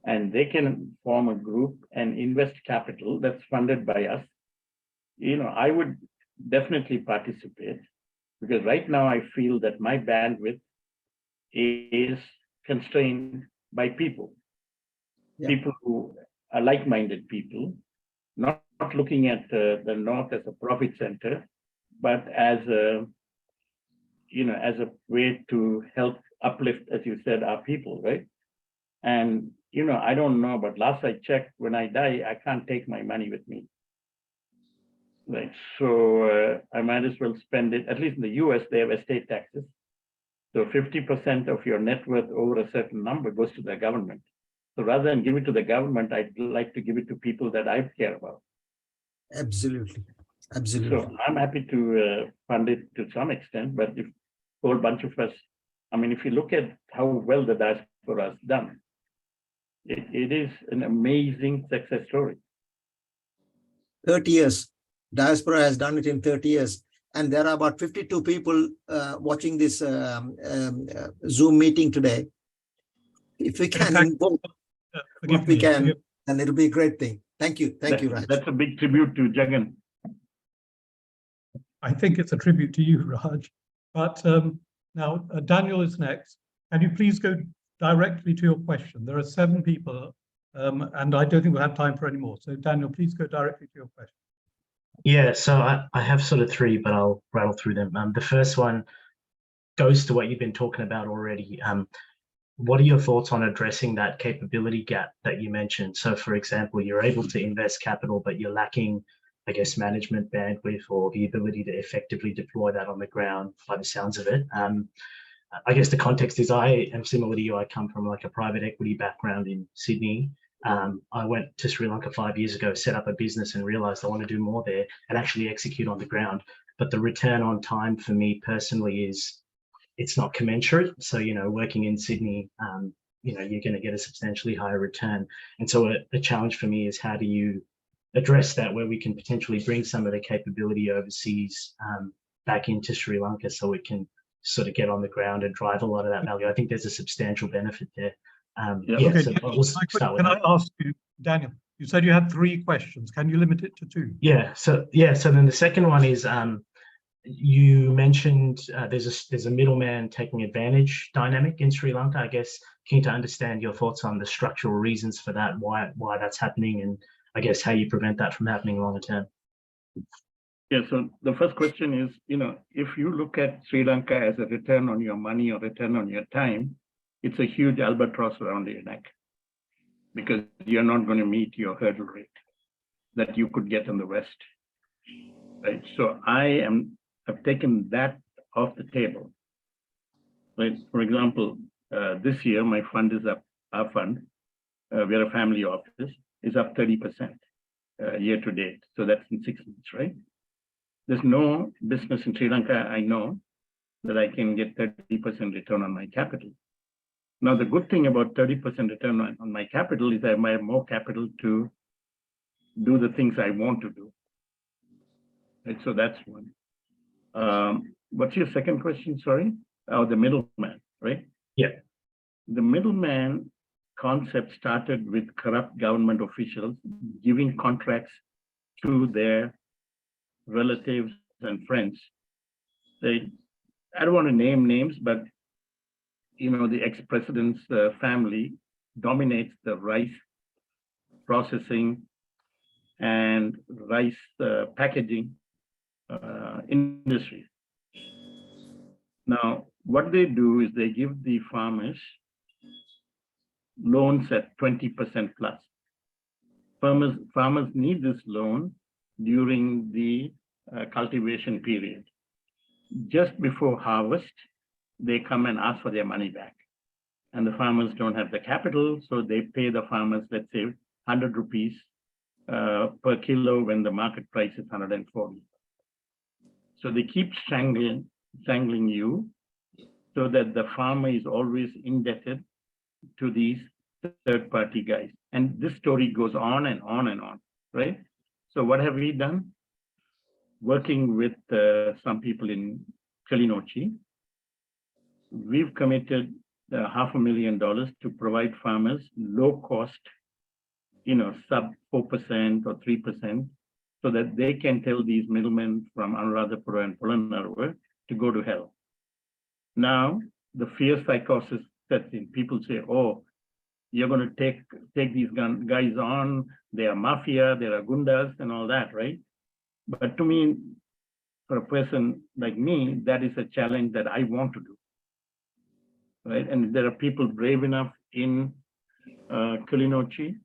and they can form a group and invest capital that's funded by us. I would definitely participate, because right now I feel that my bandwidth is constrained by people, people who are like-minded people, not looking at the North as a profit center, but as a way to help uplift, as you said, our people, right? And, I don't know, but last I checked, when I die, I can't take my money with me. Right, so I might as well spend it, at least in the US, they have estate taxes. So 50% of your net worth over a certain number goes to the government. So rather than give it to the government, I'd like to give it to people that I care about. Absolutely. So I'm happy to fund it to some extent, but if a whole bunch of us, if you look at how well the diaspora has done, it is an amazing success story. 30 years. Diaspora has done it in 30 years. And there are about 52 people watching this Zoom meeting today. If we can invoke what we can, then it'll be a great thing. Thank you. Thank you, Raj. That's a big tribute to Jagan. I think it's a tribute to you, Raj. But now Daniel is next. Can you please go directly to your question? There are 7 people And I don't think we'll have time for any more. So Daniel, please go directly to your question. Yeah, so I have sort of three, but I'll rattle through them. The first one goes to what you've been talking about already. What are your thoughts on addressing that capability gap that you mentioned? So, for example, you're able to invest capital, but you're lacking, I guess, management bandwidth or the ability to effectively deploy that on the ground by the sounds of it. I guess the context is I am similar to you. I come from like a private equity background in Sydney. I went to Sri Lanka 5 years ago, set up a business and realized I want to do more there and actually execute on the ground. But the return on time for me personally is it's not commensurate. So, you know, working in Sydney, you know, you're going to get a substantially higher return. And so a challenge for me is how do you address that where we can potentially bring some of the capability overseas back into Sri Lanka so it can sort of get on the ground and drive a lot of that value. I think there's a substantial benefit there. Okay, so we'll start with can that. I ask you, Daniel, you said you had 3 questions. Can you limit it to 2? So then the second one is you mentioned there's a middleman taking advantage dynamic in Sri Lanka. I guess keen to understand your thoughts on the structural reasons for that, why that's happening, and I guess how you prevent that from happening longer term. Yeah, so the first question is, you know, if you look at Sri Lanka as a return on your money or return on your time, it's a huge albatross around your neck because you're not going to meet your hurdle rate that you could get in the West, right? So I've taken that off the table, right? For example, this year, my fund is up, our fund, we're a family office, is up 30% year to date. So that's in 6 months, right? There's no business in Sri Lanka, I know, that I can get 30% return on my capital. Now, the good thing about 30% return on my capital is I might have more capital to do the things I want to do. Right, so that's one. What's your second question? Sorry. Oh, the middleman, right? Yeah. The middleman concept started with corrupt government officials giving contracts to their relatives and friends. I don't want to name names, but you know, the ex-president's family dominates the rice processing and rice packaging industry. Now, what they do is they give the farmers loans at 20% plus. Farmers need this loan during the cultivation period. Just before harvest, they come and ask for their money back. And the farmers don't have the capital, so they pay the farmers, let's say, 100 rupees per kilo when the market price is 140. So they keep strangling you so that the farmer is always indebted to these third-party guys. And this story goes on and on and on, right? So what have we done? Working with some people in Kilinochie, we've committed $500,000 to provide farmers low cost, you know, sub 4% or 3%, so that they can tell these middlemen from Anuradhapura and Polonnaruwa to go to hell. Now, the fear psychosis sets in. People say, oh, you're going to take these guys on, they are mafia, they are gundas and all that, right? But to me, for a person like me, that is a challenge that I want to do, right? And there are people brave enough in Kilinochie,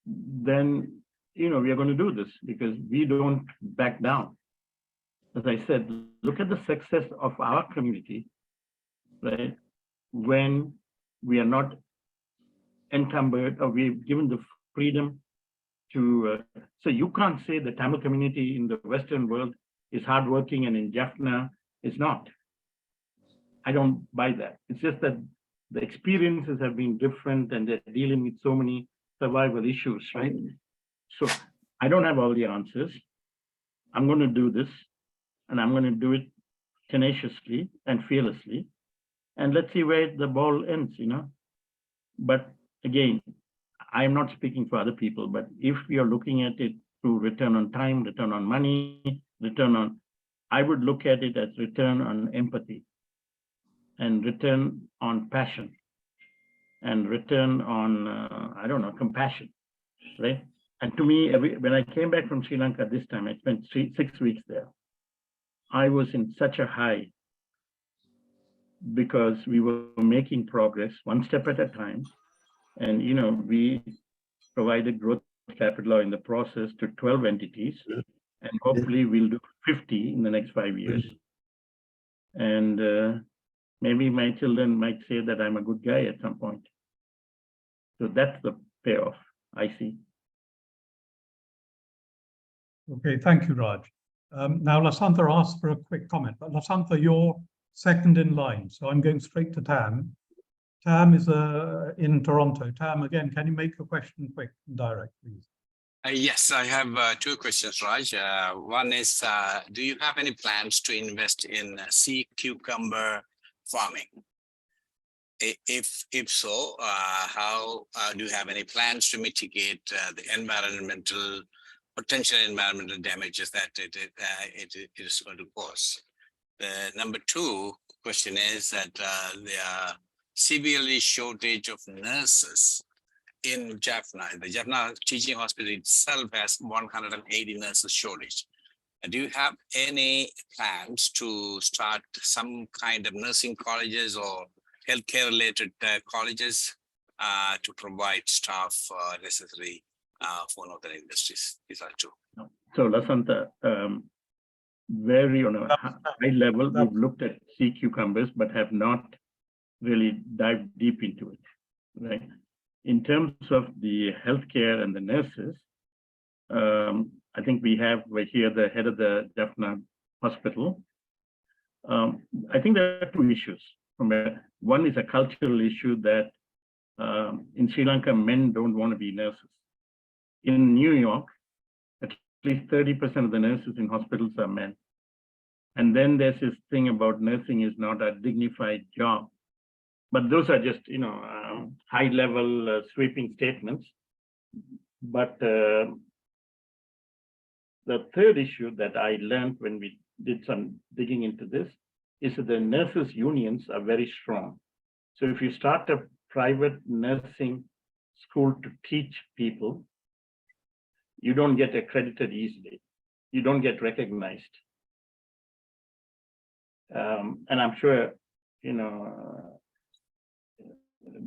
then, you know, we are going to do this because we don't back down. As I said, look at the success of our community, right? When we are not encumbered or we've given the freedom to, so you can't say the Tamil community in the Western world is hardworking and in Jaffna is not. I don't buy that. It's just that the experiences have been different and they're dealing with so many survival issues, right? So I don't have all the answers. I'm going to do this and I'm going to do it tenaciously and fearlessly. And let's see where the ball ends, you know. But again, I'm not speaking for other people, but if we are looking at it through return on time, return on money, I would look at it as return on empathy and return on passion and return on, I don't know, compassion, right? And to me, when I came back from Sri Lanka this time, I spent 6 weeks there. I was in such a high because we were making progress one step at a time. And, we provided growth capital in the process to 12 entities, and hopefully we'll do 50 in the next 5 years. And maybe my children might say that I'm a good guy at some point. So that's the payoff I see. Okay, thank you, Raj. Now, Lasantha asked for a quick comment, but Lasantha, you're second in line. So I'm going straight to Tam. Tam is in Toronto. Tam, again, can you make your question quick and direct, please? Yes, I have two questions, Raj. One is, do you have any plans to invest in sea cucumber farming? If so, how do you have any plans to mitigate the potential environmental damages that it is going to cause? The number two question is that there are severely shortage of nurses in Jaffna. The Jaffna teaching hospital itself has 180 nurses shortage. Do you have any plans to start some kind of nursing colleges or healthcare related colleges to provide staff necessary for northern industries? These are two. So Lasantha, very on a high level, we've looked at sea cucumbers, but have not really dived deep into it, right? In terms of the healthcare and the nurses, I think we're here the head of the Jaffna hospital. I think there are two issues. One is a cultural issue that in Sri Lanka, men don't want to be nurses. In New York, at least 30% of the nurses in hospitals are men. And then there's this thing about nursing is not a dignified job. But those are just, high level sweeping statements. But the third issue that I learned when we did some digging into this is that the nurses unions are very strong. So if you start a private nursing school to teach people, you don't get accredited easily. You don't get recognized. And I'm sure,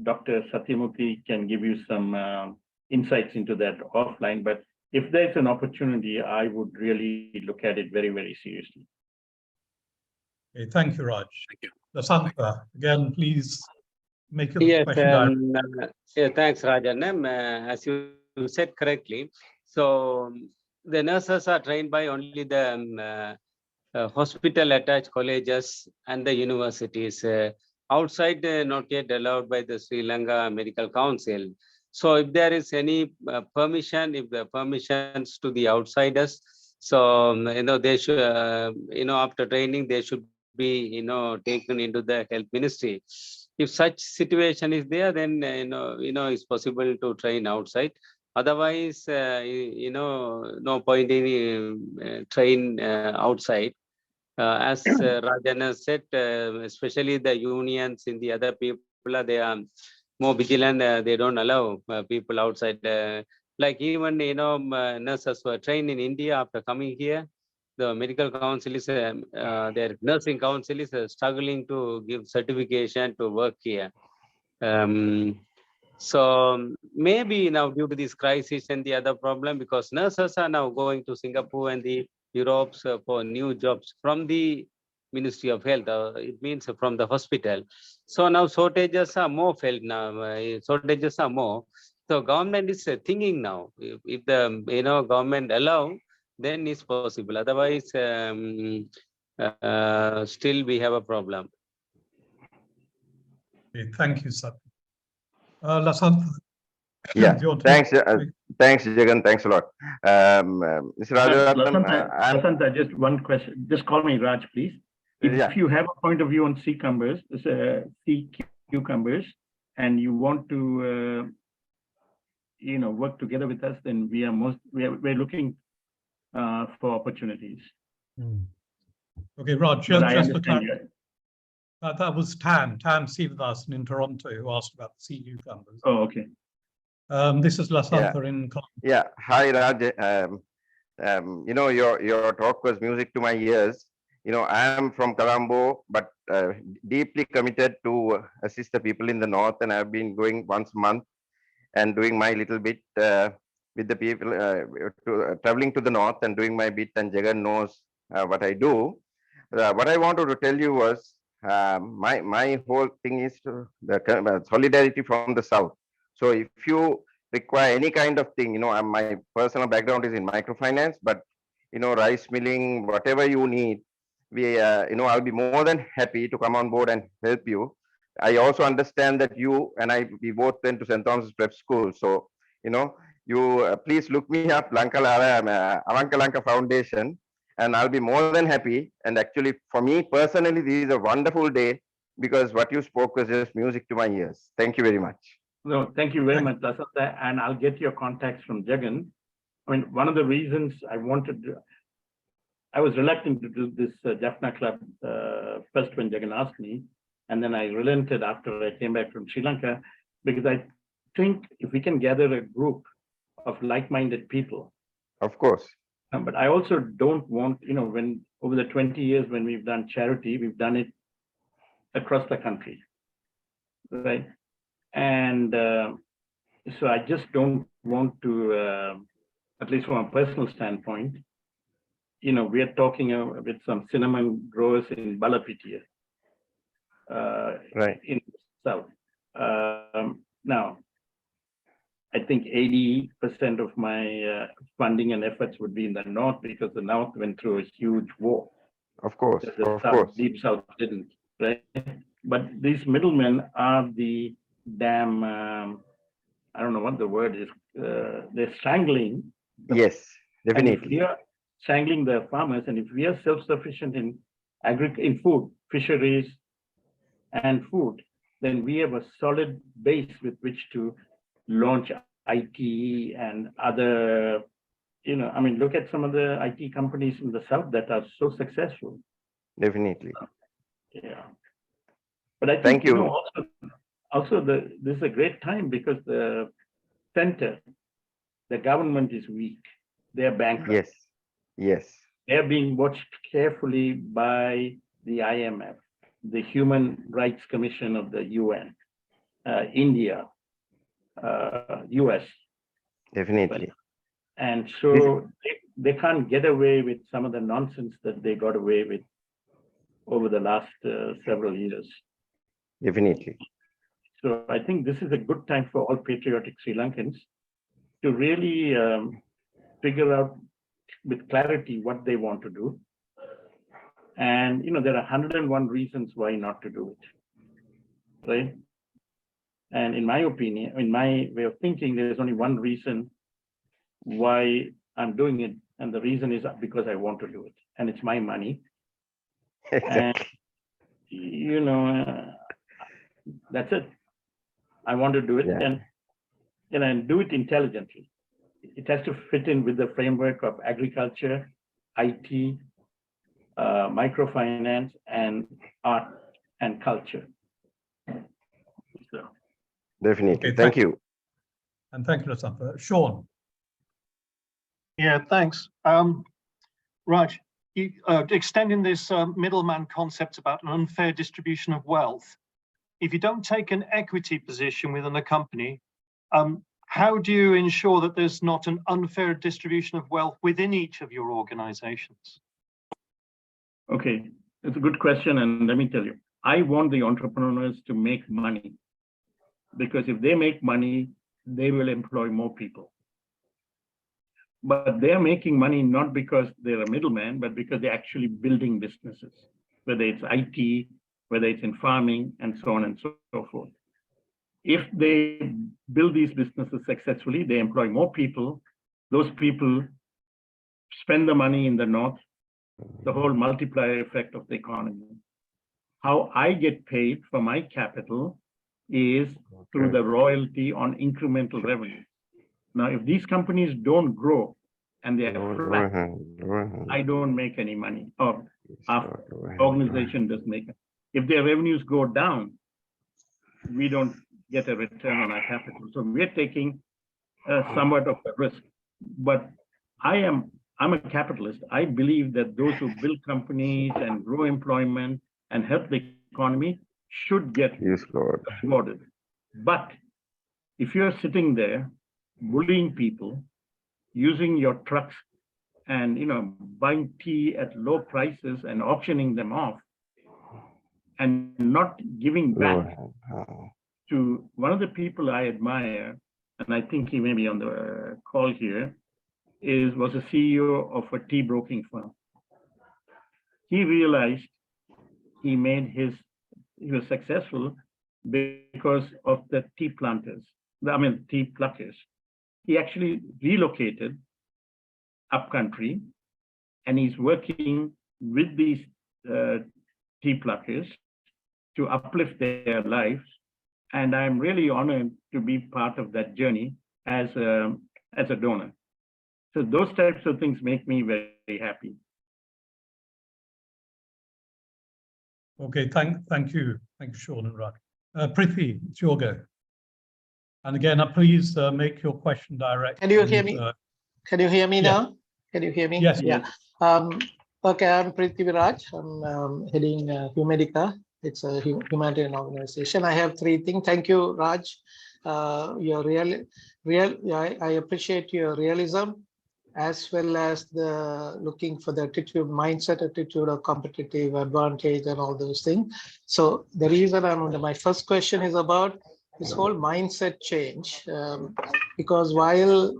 Dr. Satyamurthy can give you some insights into that offline, but if there's an opportunity, I would really look at it very, very seriously. Okay, thank you, Raj. Thank you. Lasantha, again, please make your question direct. Yeah, thanks, Rajaratnam. As you said correctly, so the nurses are trained by only the hospital attached colleges and the universities. Outside, not yet allowed by the Sri Lanka Medical Council. So if there is any permission, if the permissions to the outsiders, so they should, after training, they should be, taken into the health ministry. If such situation is there, then it's possible to train outside. Otherwise, no point in train outside. As Rajana said, especially the unions in the other people, they are more vigilant. They don't allow people outside. Like even, nurses were trained in India after coming here. The medical council is, their nursing council is struggling to give certification to work here. So maybe now due to this crisis and the other problem, because nurses are now going to Singapore and the Europe for new jobs from the Ministry of Health, it means from the hospital. So now shortages are more felt now, shortages are more. So government is thinking now, if the government allow, then it's possible. Otherwise, still we have a problem. Okay, thank you, Sat. Lasantha. Yeah, thanks, thanks, Jagan. Thanks a lot. Mr. Rajaratnam, Lasantha, just one question. Just call me Raj, please. If you have a point of view on sea cucumbers, and you want to, work together with us, then we're looking for opportunities. Okay, Raj, That was Tam Sivadasan in Toronto who asked about the sea cucumbers. Oh, okay. This is Lasantha in Colombo. Yeah. Hi, Raj. Your talk was music to my ears. I am from Colombo, but deeply committed to assist the people in the north, and I've been going once a month and doing my little bit with the people, traveling to the north and doing my bit, and Jagan knows what I do. What I wanted to tell you was my whole thing is the solidarity from the south. So if you require any kind of thing, my personal background is in microfinance, but rice milling, whatever you need, I'll be more than happy to come on board and help you. I also understand that you and we both went to St. Thomas's Prep School. So, you please look me up, Avankalanka Foundation, and I'll be more than happy. And actually, for me personally, this is a wonderful day because what you spoke was just music to my ears. Thank you very much. No, thank you very much, Lasantha, and I'll get your contacts from Jagan. I mean, one of the reasons I was reluctant to do this Jaffna club first when Jagan asked me, and then I relented after I came back from Sri Lanka, because I think if we can gather a group of like-minded people. Of course. But I also don't want, when over the 20 years when we've done charity, we've done it across the country, right? And so I just don't want to, at least from a personal standpoint, we are talking with some cinnamon growers in Balapitia, right, in the south. Now, I think 80% of my funding and efforts would be in the north, because the north went through a huge war. Of course, The south, deep south didn't, right? But these middlemen are the damn, I don't know what the word is, they're strangling. Yes, definitely. And if we are strangling the farmers, and if we are self-sufficient in food, fisheries, and food, then we have a solid base with which to launch IT and other, look at some of the IT companies in the south that are so successful. Definitely. Yeah. But I think, thank you. Also this is a great time because the center, the government is weak. They're bankrupt. Yes. Yes. They're being watched carefully by the IMF, the Human Rights Commission of the UN, India, US. Definitely. And so they can't get away with some of the nonsense that they got away with over the last several years. Definitely. So I think this is a good time for all patriotic Sri Lankans to really figure out with clarity what they want to do. And, there are 101 reasons why not to do it, right? And in my opinion, in my way of thinking, there's only one reason why I'm doing it. And the reason is because I want to do it. And it's my money. Exactly. And, that's it. I want to do it, Yeah. and do it intelligently. It has to fit in with the framework of agriculture, IT, microfinance, and art and culture. So. Definitely. Okay, thank you. And thank you, Lasantha. Sean. Yeah, thanks. Raj, extending this middleman concept about an unfair distribution of wealth, if you don't take an equity position within a company, how do you ensure that there's not an unfair distribution of wealth within each of your organizations? Okay, it's a good question. And let me tell you, I want the entrepreneurs to make money, because if they make money, they will employ more people. But they're making money not because they're a middleman, but because they're actually building businesses, whether it's IT, whether it's in farming, and so on and so forth. If they build these businesses successfully, they employ more people. Those people spend the money in the north, the whole multiplier effect of the economy. How I get paid for my capital is through the royalty on incremental revenue. Now, if these companies don't grow and they are flat, I don't make any money, or our organization doesn't make it. if their revenues go down, we don't get a return on our capital. So we're taking somewhat of a risk. But I'm a capitalist. I believe that those who build companies and grow employment and help the economy should get rewarded. But if you're sitting there bullying people, using your trucks and buying tea at low prices and auctioning them off, and not giving back to one of the people I admire, and I think he may be on the call here, was a CEO of a tea broking firm. He realized he was successful because of the tea pluckers. He actually relocated upcountry, and he's working with these tea pluckers to uplift their lives. And I'm really honored to be part of that journey as a donor. So those types of things make me very, very happy. Okay, thank you, Sean and Raj. Prithvi, it's your go. And again, please make your question direct. Can you hear me? Can you hear me now? Can you hear me? Yes. Yeah. Okay, I'm Prithvi Raj. I'm heading Humedica. It's a humanitarian organization. I have three things. Thank you, Raj. You're I appreciate your realism, as well as the looking for the attitude, mindset attitude of competitive advantage and all those things. So the reason my first question is about this whole mindset change, because while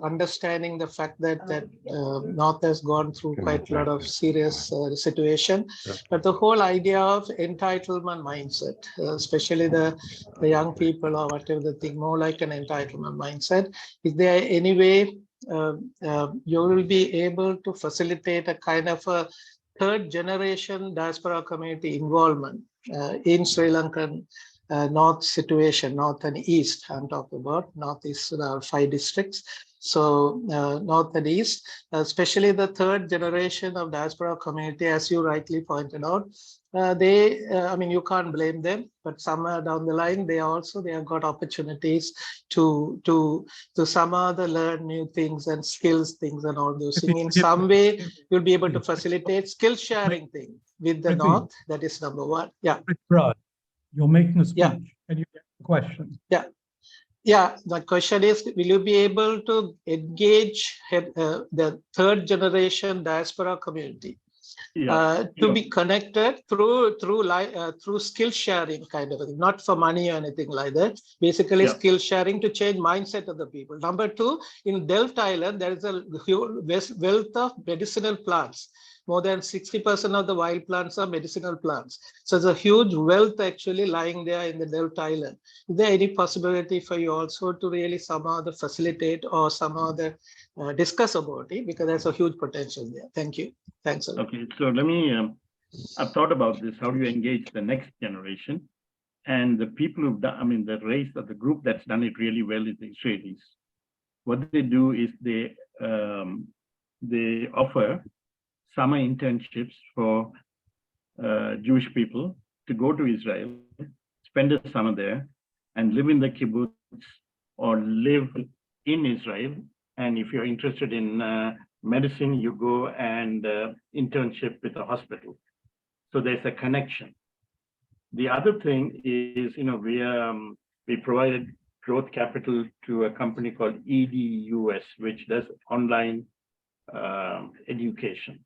understanding the fact that North has gone through quite a lot of serious situation, but the whole idea of entitlement mindset, especially the young people or whatever the thing, more like an entitlement mindset. Is there any way you will be able to facilitate a kind of a third generation diaspora community involvement in Sri Lankan North situation, North and East? I'm talking about Northeast, there are 5 districts. So North and East, especially the third generation of diaspora community, as you rightly pointed out, you can't blame them, but somewhere down the line, they have got opportunities to somehow learn new things and skills things and all those things. In some way, you'll be able to facilitate skill sharing thing with the North. That is number one. Yeah. Raj, you're making a speech. Yeah. Can you get the question? Yeah. Yeah, the question is, will you be able to engage the third generation diaspora community to be connected through skill sharing kind of a thing, not for money or anything like that. Basically, skill sharing to change mindset of the people. Number 2, in Delft Island, there is a huge wealth of medicinal plants. More than 60% of the wild plants are medicinal plants. So there's a huge wealth actually lying there in the Delft Island. Is there any possibility for you also to really somehow facilitate or somehow discuss about it? Because there's a huge potential there. Thank you. Thanks a lot. Okay, so let me, I've thought about this. How do you engage the next generation? And the people who've done, the race of the group that's done it really well is the Israelis. What they do is they offer summer internships for Jewish people to go to Israel, spend the summer there, and live in the kibbutz or live in Israel. And if you're interested in medicine, you go and internship with a hospital. So there's a connection. The other thing is, we provided growth capital to a company called EDUS, which does online education.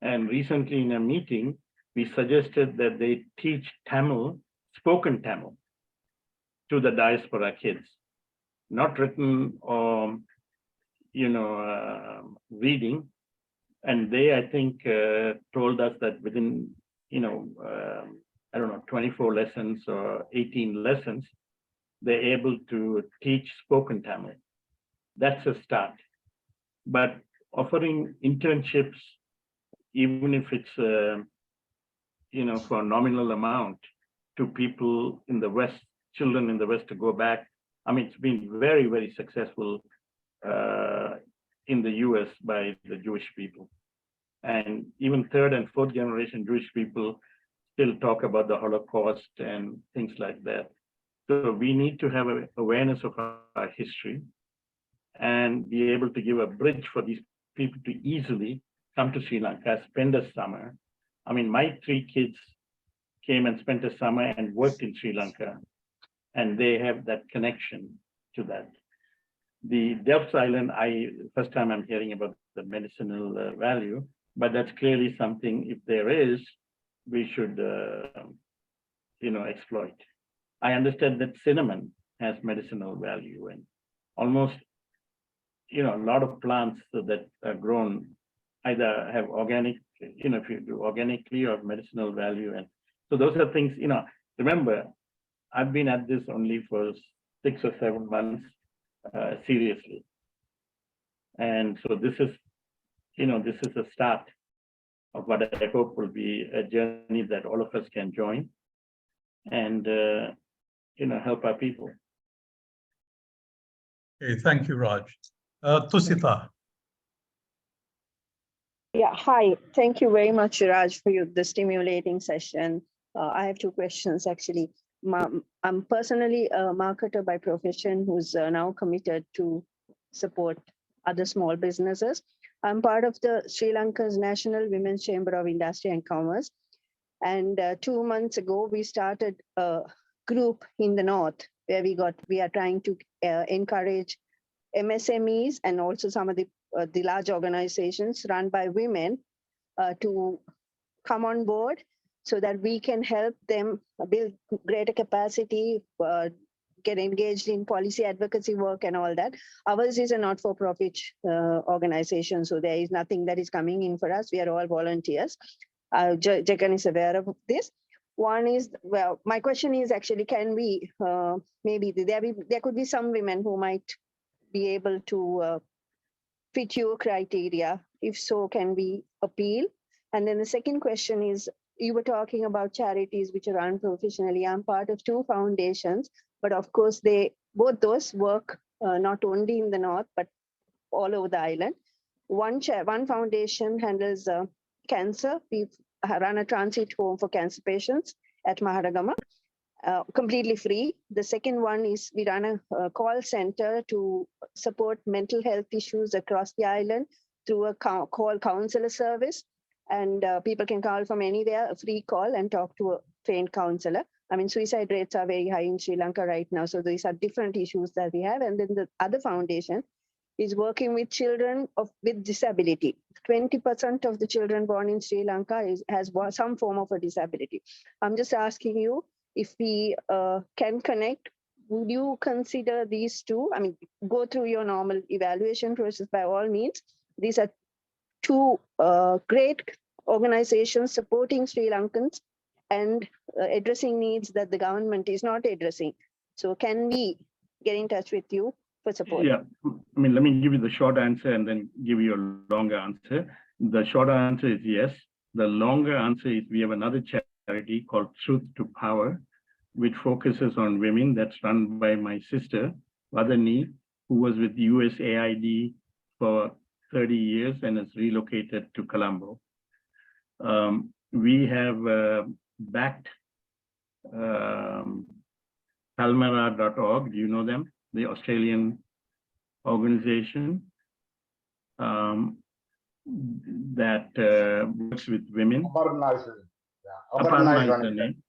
And recently in a meeting, we suggested that they teach Tamil, spoken Tamil, to the diaspora kids, not written or, reading. And they, I think, told us that within, 24 lessons or 18 lessons, they're able to teach spoken Tamil. That's a start. But offering internships, even if it's, for a nominal amount to people in the West, children in the West to go back. It's been very, very successful in the US by the Jewish people. And even third and fourth generation Jewish people still talk about the Holocaust and things like that. So we need to have an awareness of our history and be able to give a bridge for these people to easily come to Sri Lanka, spend a summer. I mean, my 3 kids came and spent a summer and worked in Sri Lanka, and they have that connection to that. The Delft Island, first time I'm hearing about the medicinal value, but that's clearly something, if there is, we should, exploit. I understand that cinnamon has medicinal value, and almost, a lot of plants that are grown either have organic, if you do organically or medicinal value. And so those are things, remember, I've been at this only for 6 or 7 months, seriously. And so this is a start of what I hope will be a journey that all of us can join and, help our people. Okay, thank you, Raj. Tusita. Yeah, hi. Thank you very much, Raj, for the stimulating session. I have 2 questions, actually. I'm personally a marketer by profession who's now committed to support other small businesses. I'm part of the Sri Lanka's National Women's Chamber of Industry and Commerce. And 2 months ago, we started a group in the North where we are trying to encourage MSMEs and also some of the large organizations run by women to come on board so that we can help them build greater capacity, get engaged in policy advocacy work and all that. Ours is a not-for-profit organization, so there is nothing that is coming in for us. We are all volunteers. Jagan is aware of this. One is, well, my question is actually, can we, maybe there could be some women who might be able to fit your criteria. If so, can we appeal? And then the second question is, you were talking about charities which are run professionally. I'm part of 2 foundations, but of course both those work not only in the North, but all over the island. One foundation handles cancer. We run a transit home for cancer patients at Maharagama, completely free. The second one is we run a call center to support mental health issues across the island through a call counselor service. And people can call from anywhere, a free call, and talk to a trained counselor. I mean, suicide rates are very high in Sri Lanka right now. So these are different issues that we have. And then the other foundation is working with children with disability. 20% of the children born in Sri Lanka has some form of a disability. I'm just asking you, if we can connect, would you consider these 2? I mean, go through your normal evaluation process by all means. These are 2 great organizations supporting Sri Lankans and addressing needs that the government is not addressing. So can we get in touch with you for support? Yeah, I mean, let me give you the short answer and then give you a longer answer. The short answer is yes. The longer answer is we have another charity called Truth to Power, which focuses on women. That's run by my sister, Vadani, who was with USAID for 30 years and has relocated to Colombo. We have backed Palmera.org. Do you know them? The Australian organization that works with women. Aparna is the name.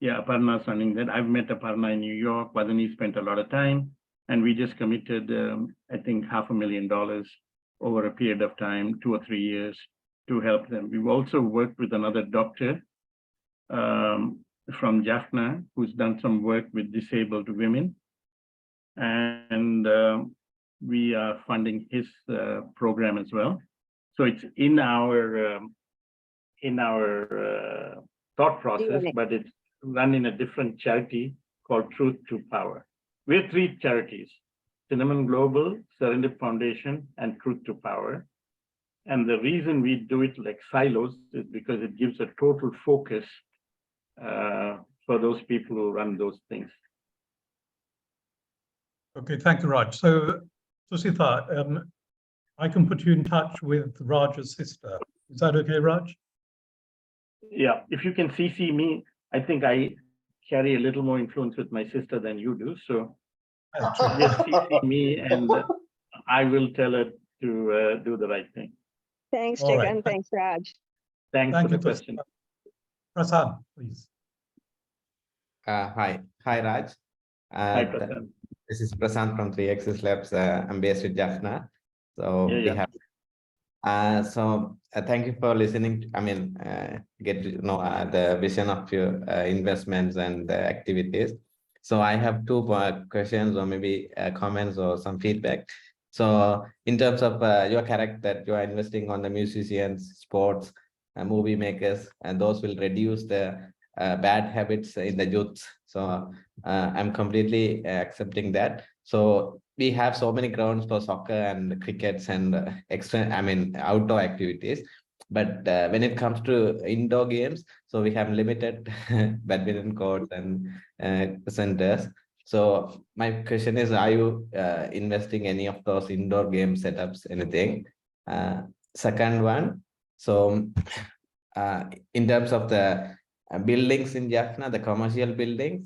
Yeah, Aparna is running that. I've met Aparna in New York. Vadani spent a lot of time, and we just committed, I think, $500,000 over a period of time, 2 or 3 years, to help them. We've also worked with another doctor from Jaffna, who's done some work with disabled women. And we are funding his program as well. So it's in our thought process, but it's run in a different charity called Truth to Power. We have 3 charities: Cinnamon Global, Serendip Foundation, and Truth to Power. And the reason we do it like silos is because it gives a total focus for those people who run those things. Okay, thank you, Raj. So, Tusita, I can put you in touch with Raj's sister. Is that okay, Raj? Yeah, if you can CC me, I think I carry a little more influence with my sister than you do. So just CC me and I will tell her to do the right thing. Thanks, All right. Jagan. Thanks, Raj. Thanks Thank for you, the question. Prasad, please. Hi, Raj. Hi, Prasad. This is Prasad from 3Axis Labs. I'm based at Jaffna. So Yeah, we yeah. have. Thank you for listening. Get to know the vision of your investments and activities. So I have two questions or maybe comments or some feedback. So in terms of your character, that you are investing on the musicians, sports, movie makers, and those will reduce the bad habits in the youth. So I'm completely accepting that. So we have so many grounds for soccer and crickets and outdoor activities. But when it comes to indoor games, so we have limited badminton courts and centers. So my question is, are you investing any of those indoor game setups, anything? Second one, so in terms of the buildings in Jaffna, the commercial buildings,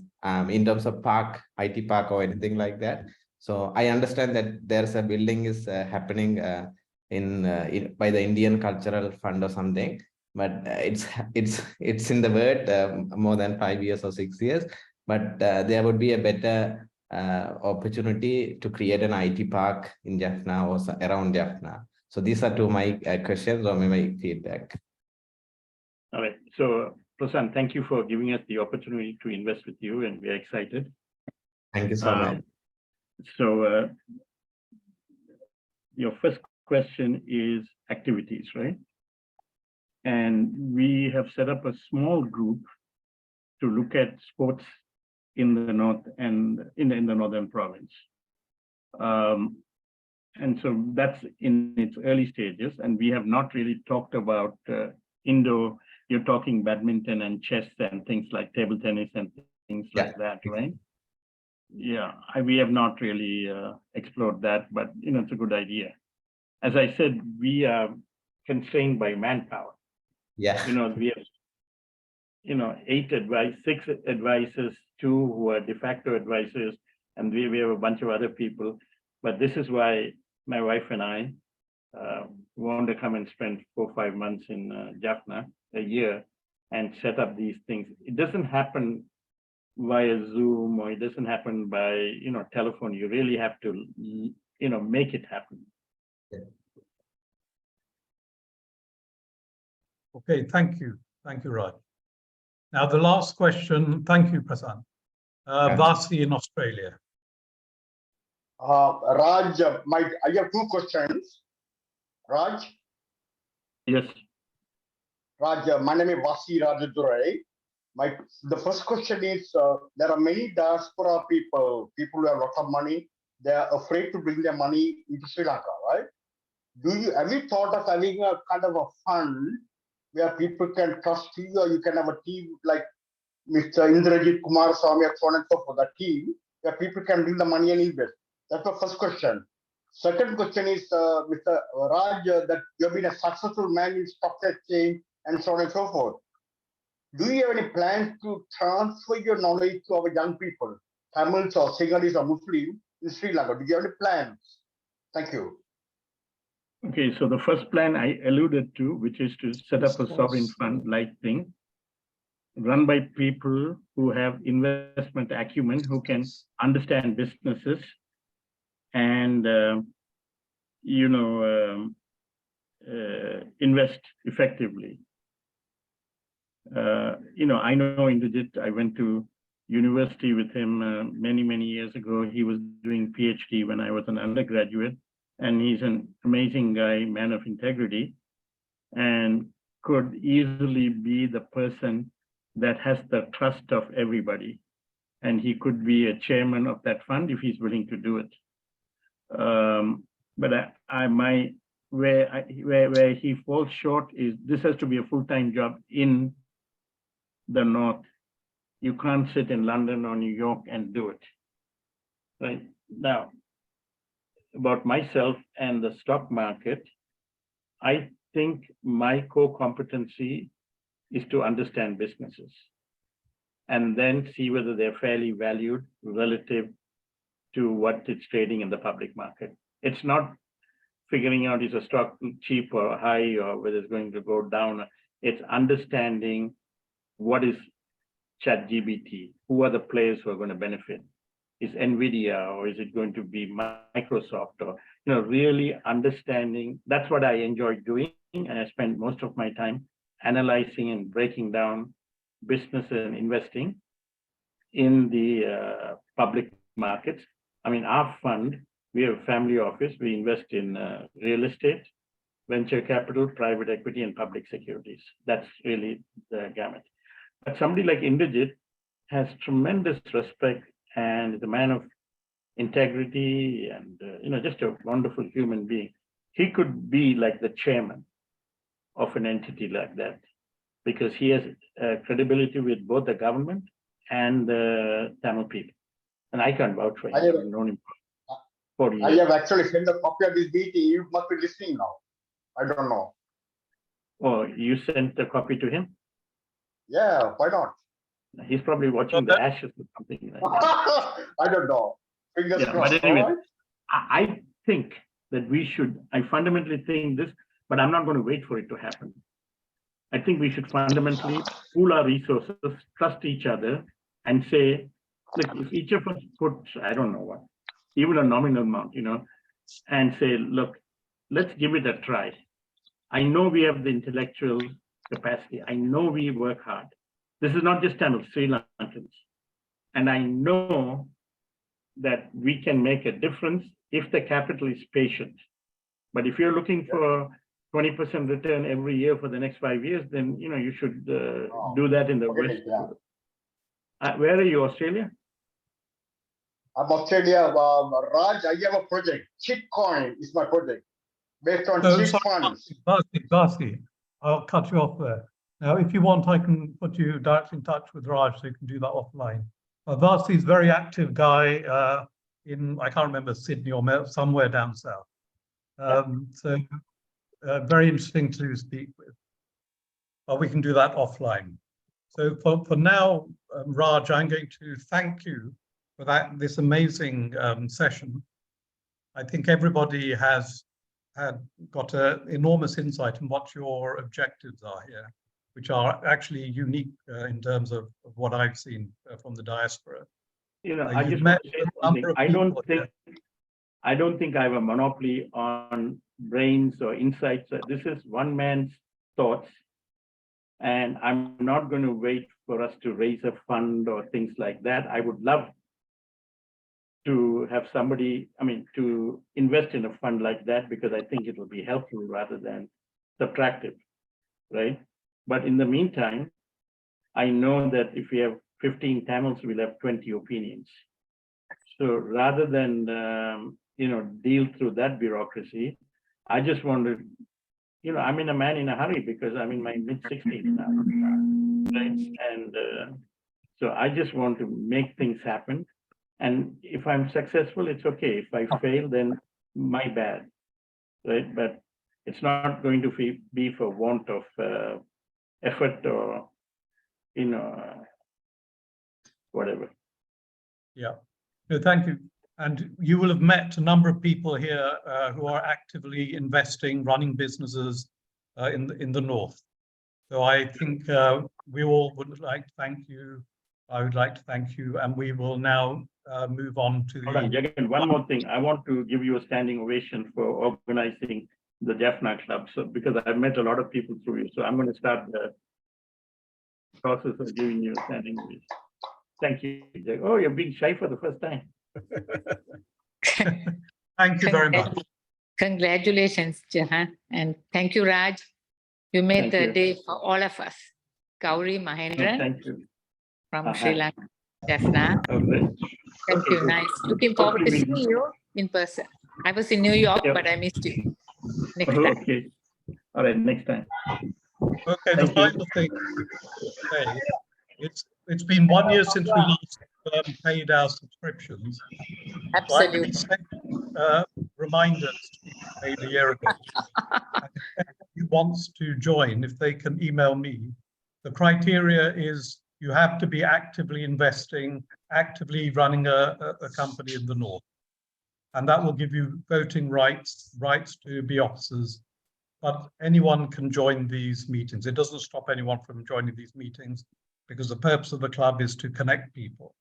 in terms of park, IT park or anything like that. So I understand that there's a building is happening by the Indian Cultural Fund or something, but it's in the word more than 5 years or 6 years. But there would be a better opportunity to create an IT park in Jaffna or around Jaffna. So these are two my questions or my feedback. All right. So, Prasan, thank you for giving us the opportunity to invest with you, and we're excited. Thank you so much. So, your first question is activities, right? And we have set up a small group to look at sports in the north and in the northern province. And so that's in its early stages, and we have not really talked about indoor. You're talking badminton and chess and things like table tennis and things like that, right? Yeah, we have not really explored that, but it's a good idea. As I said, we are constrained by manpower. Yeah. We have 6 advisors, 2 who are de facto advisors, and we have a bunch of other people. But this is why my wife and I want to come and spend 4 or 5 months in Jaffna a year and set up these things. It doesn't happen via Zoom, or it doesn't happen by telephone. You really have to make it happen. Okay, thank you, Raj. Now the last question. Thank you, Prasan. Vasi in Australia. Raj, I have 2 questions. Raj? Yes. Raj, my name is Vasi Rajadurai. The first question is, there are many diaspora people who have a lot of money. They are afraid to bring their money into Sri Lanka, right? Have you thought of having a kind of a fund where people can trust you, or you can have a team like Mr. Indrajit Kumaraswamy and so on and so forth, a team where people can bring the money and invest? That's the first question. Second question is, Mr. Raj, that you have been a successful man in stock exchange and so on and so forth. Do you have any plans to transfer your knowledge to our young people, Tamils or Sinhalese or Muslims in Sri Lanka? Do you have any plans? Thank you. Okay, so the first plan I alluded to, which is to set up a sovereign fund-like thing, run by people who have investment acumen, who can understand businesses and invest effectively. I know Indrajit. I went to university with him many years ago. He was doing PhD when I was an undergraduate, and he's an amazing guy, man of integrity, and could easily be the person that has the trust of everybody. And he could be a chairman of that fund if he's willing to do it. But where he falls short is this has to be a full-time job in the north. You can't sit in London or New York and do it. Right now, about myself and the stock market, I think my core competency is to understand businesses and then see whether they're fairly valued relative to what it's trading in the public market. It's not figuring out is a stock cheap or high or whether it's going to go down. It's understanding what is ChatGPT, who are the players who are going to benefit. Is NVIDIA or is it going to be Microsoft, or really understanding. That's what I enjoy doing, and I spend most of my time analyzing and breaking down business and investing in the public markets. I mean, our fund, we have a family office. We invest in real estate, venture capital, private equity, and public securities. That's really the gamut. But somebody like Indrajit has tremendous respect and is a man of integrity and just a wonderful human being. He could be like the chairman of an entity like that because he has credibility with both the government and the Tamil people. And I can't vouch for him. I've known him for 40 years. I have actually sent a copy of this meeting. You must be listening now. I don't know. Oh, you sent a copy to him? Yeah, why not? He's probably watching the Ashes or something like that. I don't know. Fingers crossed. But anyway, I think that we should, I fundamentally think this, but I'm not going to wait for it to happen. I think we should fundamentally pool our resources, trust each other, and say, look, if each of us puts, I don't know what, even a nominal amount, and say, look, let's give it a try. I know we have the intellectual capacity. I know we work hard. This is not just Tamil, Sri Lankans. And I know that we can make a difference if the capital is patient. But if you're looking for 20% return every year for the next 5 years, then you should do that in the West. Where are you, Australia? I'm Australia. Raj, I have a project. Chitcoin is my project based on chit funds. Darcy, I'll cut you off there. Now, if you want, I can put you directly in touch with Raj so you can do that offline. Darcy's a very active guy in, I can't remember, Sydney or somewhere down south. So very interesting to speak with. But we can do that offline. So for now, Raj, I'm going to thank you for this amazing session. I think everybody has got an enormous insight in what your objectives are here, which are actually unique in terms of what I've seen from the diaspora. I just want to say something. I don't think I have a monopoly on brains or insights. This is one man's thoughts, and I'm not going to wait for us to raise a fund or things like that. I would love to have somebody, to invest in a fund like that, because I think it will be helpful rather than subtractive, right? But in the meantime, I know that if we have 15 Tamils, we'll have 20 opinions. So rather than, deal through that bureaucracy, I just want to, I'm in a man in a hurry because I'm in my mid-60s now, right? And so I just want to make things happen. And if I'm successful, it's okay. If I fail, then my bad, right? But it's not going to be for want of effort or, whatever. Yeah, no, thank you. And you will have met a number of people here who are actively investing, running businesses in the North. So I think we all would like to thank you. I would like to thank you, and we will now move on to Hold on, Jagan, one more thing. I want to give you a standing ovation for organizing the Jaffna Club. So because I've met a lot of people through you, so I'm going to start the process of giving you a standing ovation. Thank you, Jagan. Oh, you're being shy for the first time. Thank you very much. Congratulations, Jahan, and thank you, Raj. You made the day for all of us. Gauri Mahendran. Thank you. From Sri Lanka, Jaffna. Thank you. Nice. Looking forward to seeing you in person. I was in New York, but I missed you. Next time. Okay. All right. Next time. Okay. The final thing. Okay. It's been 1 year since we last paid our subscriptions. Absolutely. So reminders to be made a year ago. Who wants to join? If they can email me. So The criteria is you have to be actively investing, actively running a company in the North. And that will give you voting rights, rights to be officers. But anyone can join these meetings. It doesn't stop anyone from joining these meetings because the purpose of the club is to connect people.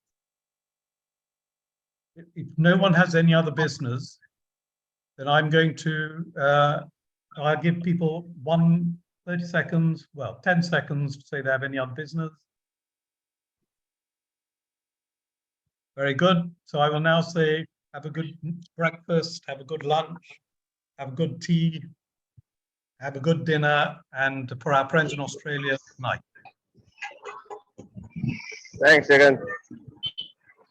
If no one has any other business, then I'm going to, I'll give people 30 seconds, well, 10 seconds to say they have any other business. Very good. So I will now say, have a good breakfast, have a good lunch, have a good tea, have a good dinner, and for our friends in Australia, good night. Thanks, Jagan.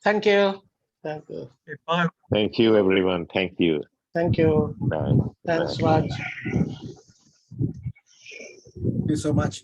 Thank you. Thank you. Okay, bye. Thank you, everyone. Thank you. Thank you. Bye. Thanks, Bye. Raj. Thank you so much.